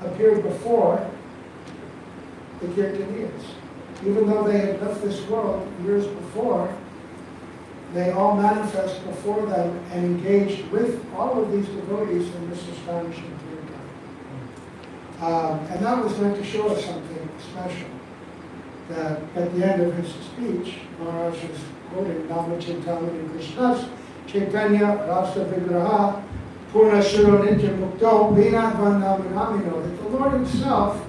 appeared before the Kirtaniyas. Even though they had left this world years before, they all manifest before them and engaged with all of these devotees in this astonishing kirtan. And that was meant to show us something special. That at the end of his speech, Maharaj was quoting Nama Chintamani Krishna's Chaitanya Rasa Vigraha Purna Shiro Nitya Mukto Binat Vandamanamino, that the Lord Himself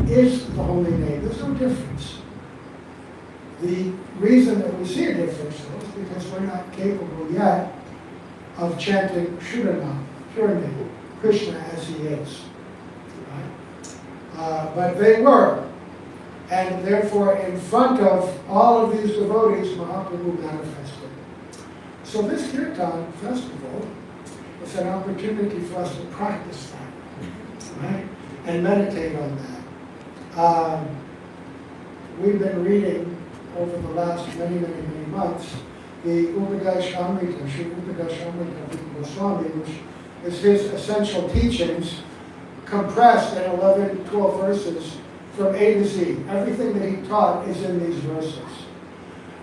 is the holy name. There's no difference. The reason that we see a difference is because we're not capable yet of chanting Shuranam, pure name, Krishna as He is. Right? But they were. And therefore, in front of all of these devotees, Mahaprabhu manifested. So this Kirtan festival is an opportunity for us to practice that, right? And meditate on that. We've been reading over the last many months the Upadesh Amrita, Sri Upadesh Amrita of Swami, which is his essential teachings compressed in 11, 12 verses from A to Z. Everything that he taught is in these verses.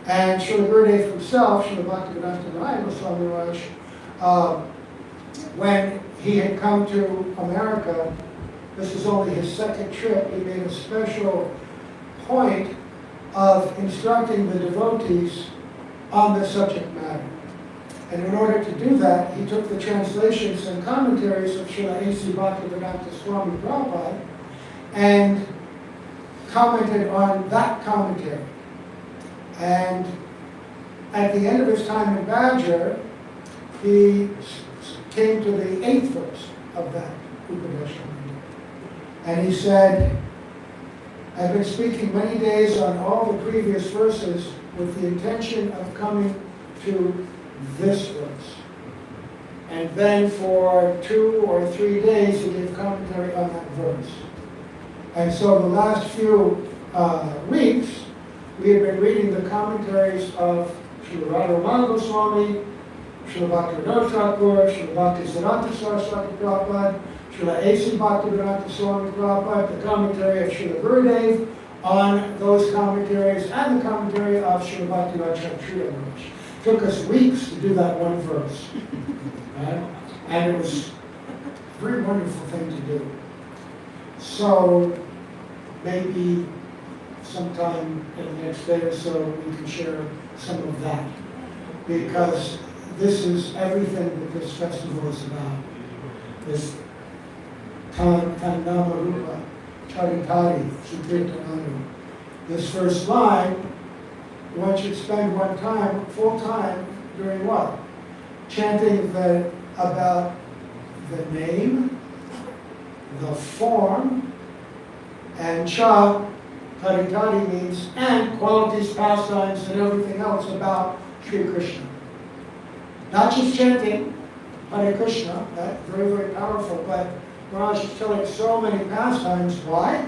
And Srila Gurudev himself, Srila Bhakta Bandhav Swami Maharaj, when he had come to America, this is only his second trip, he made a special point of instructing the devotees on the subject matter. And in order to do that, he took the translations and commentaries of Srila A.C. Bhaktivedanta Swami Prabhupada and commented on that commentary. And at the end of his time in Badger, he came to the 8th verse of that Upadesha. And he said, I've been speaking many days on all the previous verses with the intention of coming to this verse. And then for 2 or 3 days he gave commentary on that verse. And so the last few weeks, we have been reading the commentaries of Srila Radharama Goswami, Srila Bhakti Vinod Thakur, Srila Bhakti Siddhanta Saraswati Prabhupada, Srila A.C. Bhaktivedanta Swami Prabhupada, the commentary of Srila Gurudev on those commentaries, and the commentary of Srila Bhakti Vajrayana Maharaj. Took us weeks to do that one verse. Right? And it was a very wonderful thing to do. So maybe sometime in the next day or so we can share some of that. Because this is everything that this festival is about. This Nama Rupa, Charitari, Sukirtananu. This first line, one should spend full time, doing what? Chanting about the name, the form, and Cha, Charitari means, and qualities, pastimes, and everything else about Sri Krishna. Not just chanting Hare Krishna, that's very, very powerful, but Maharaj is telling so many pastimes. Why?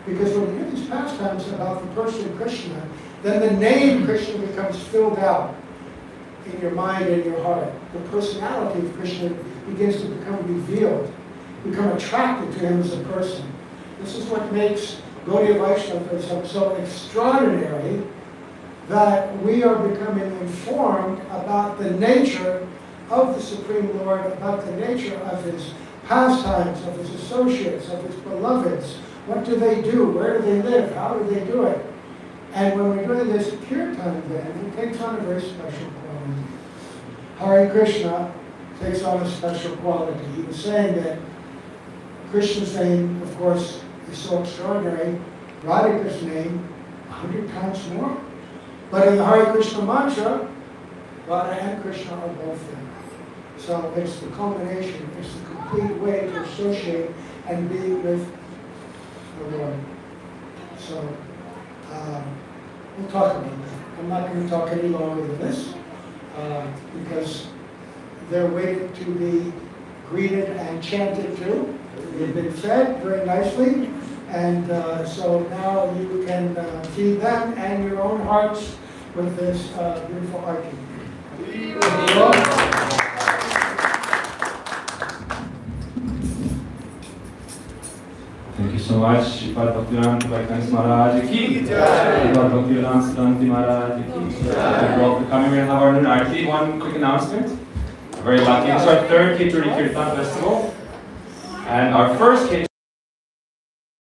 Because when you hear these pastimes about the person Krishna, then the name Krishna becomes filled out in your mind and your heart. The personality of Krishna begins to become revealed, become attracted to him as a person. This is what makes Gaudiya Vaishnavism so extraordinary, that we are becoming informed about the nature of the Supreme Lord, about the nature of His pastimes, of His associates, of His beloveds. What do they do? Where do they live? How do they do it? And when we're doing this kirtan, then, it takes on a very special quality. Hare Krishna takes on a special quality. He was saying that Krishna's name, of course, is so extraordinary. Radhika's name, 100 times more. But in the Hare Krishna mantra, Radha and Krishna are both there. So it's the culmination, it's the complete way to associate and be with the Lord. So we'll talk about that. I'm not going to talk any longer than this because they're waiting to be greeted and chanted too. They've been fed very nicely. And so now you can feed them and your own hearts with this beautiful arti. Thank you so much. Sripad Bhaktivedanta Maharaj ki jai. Sripad Bhaktivedanta Siddhanta Maharaj ki jai. Thank you all for coming. We're going to have our noon arti. One quick announcement. We're very lucky. It's our third Khechuri Kirtan Festival. And our first Khechuri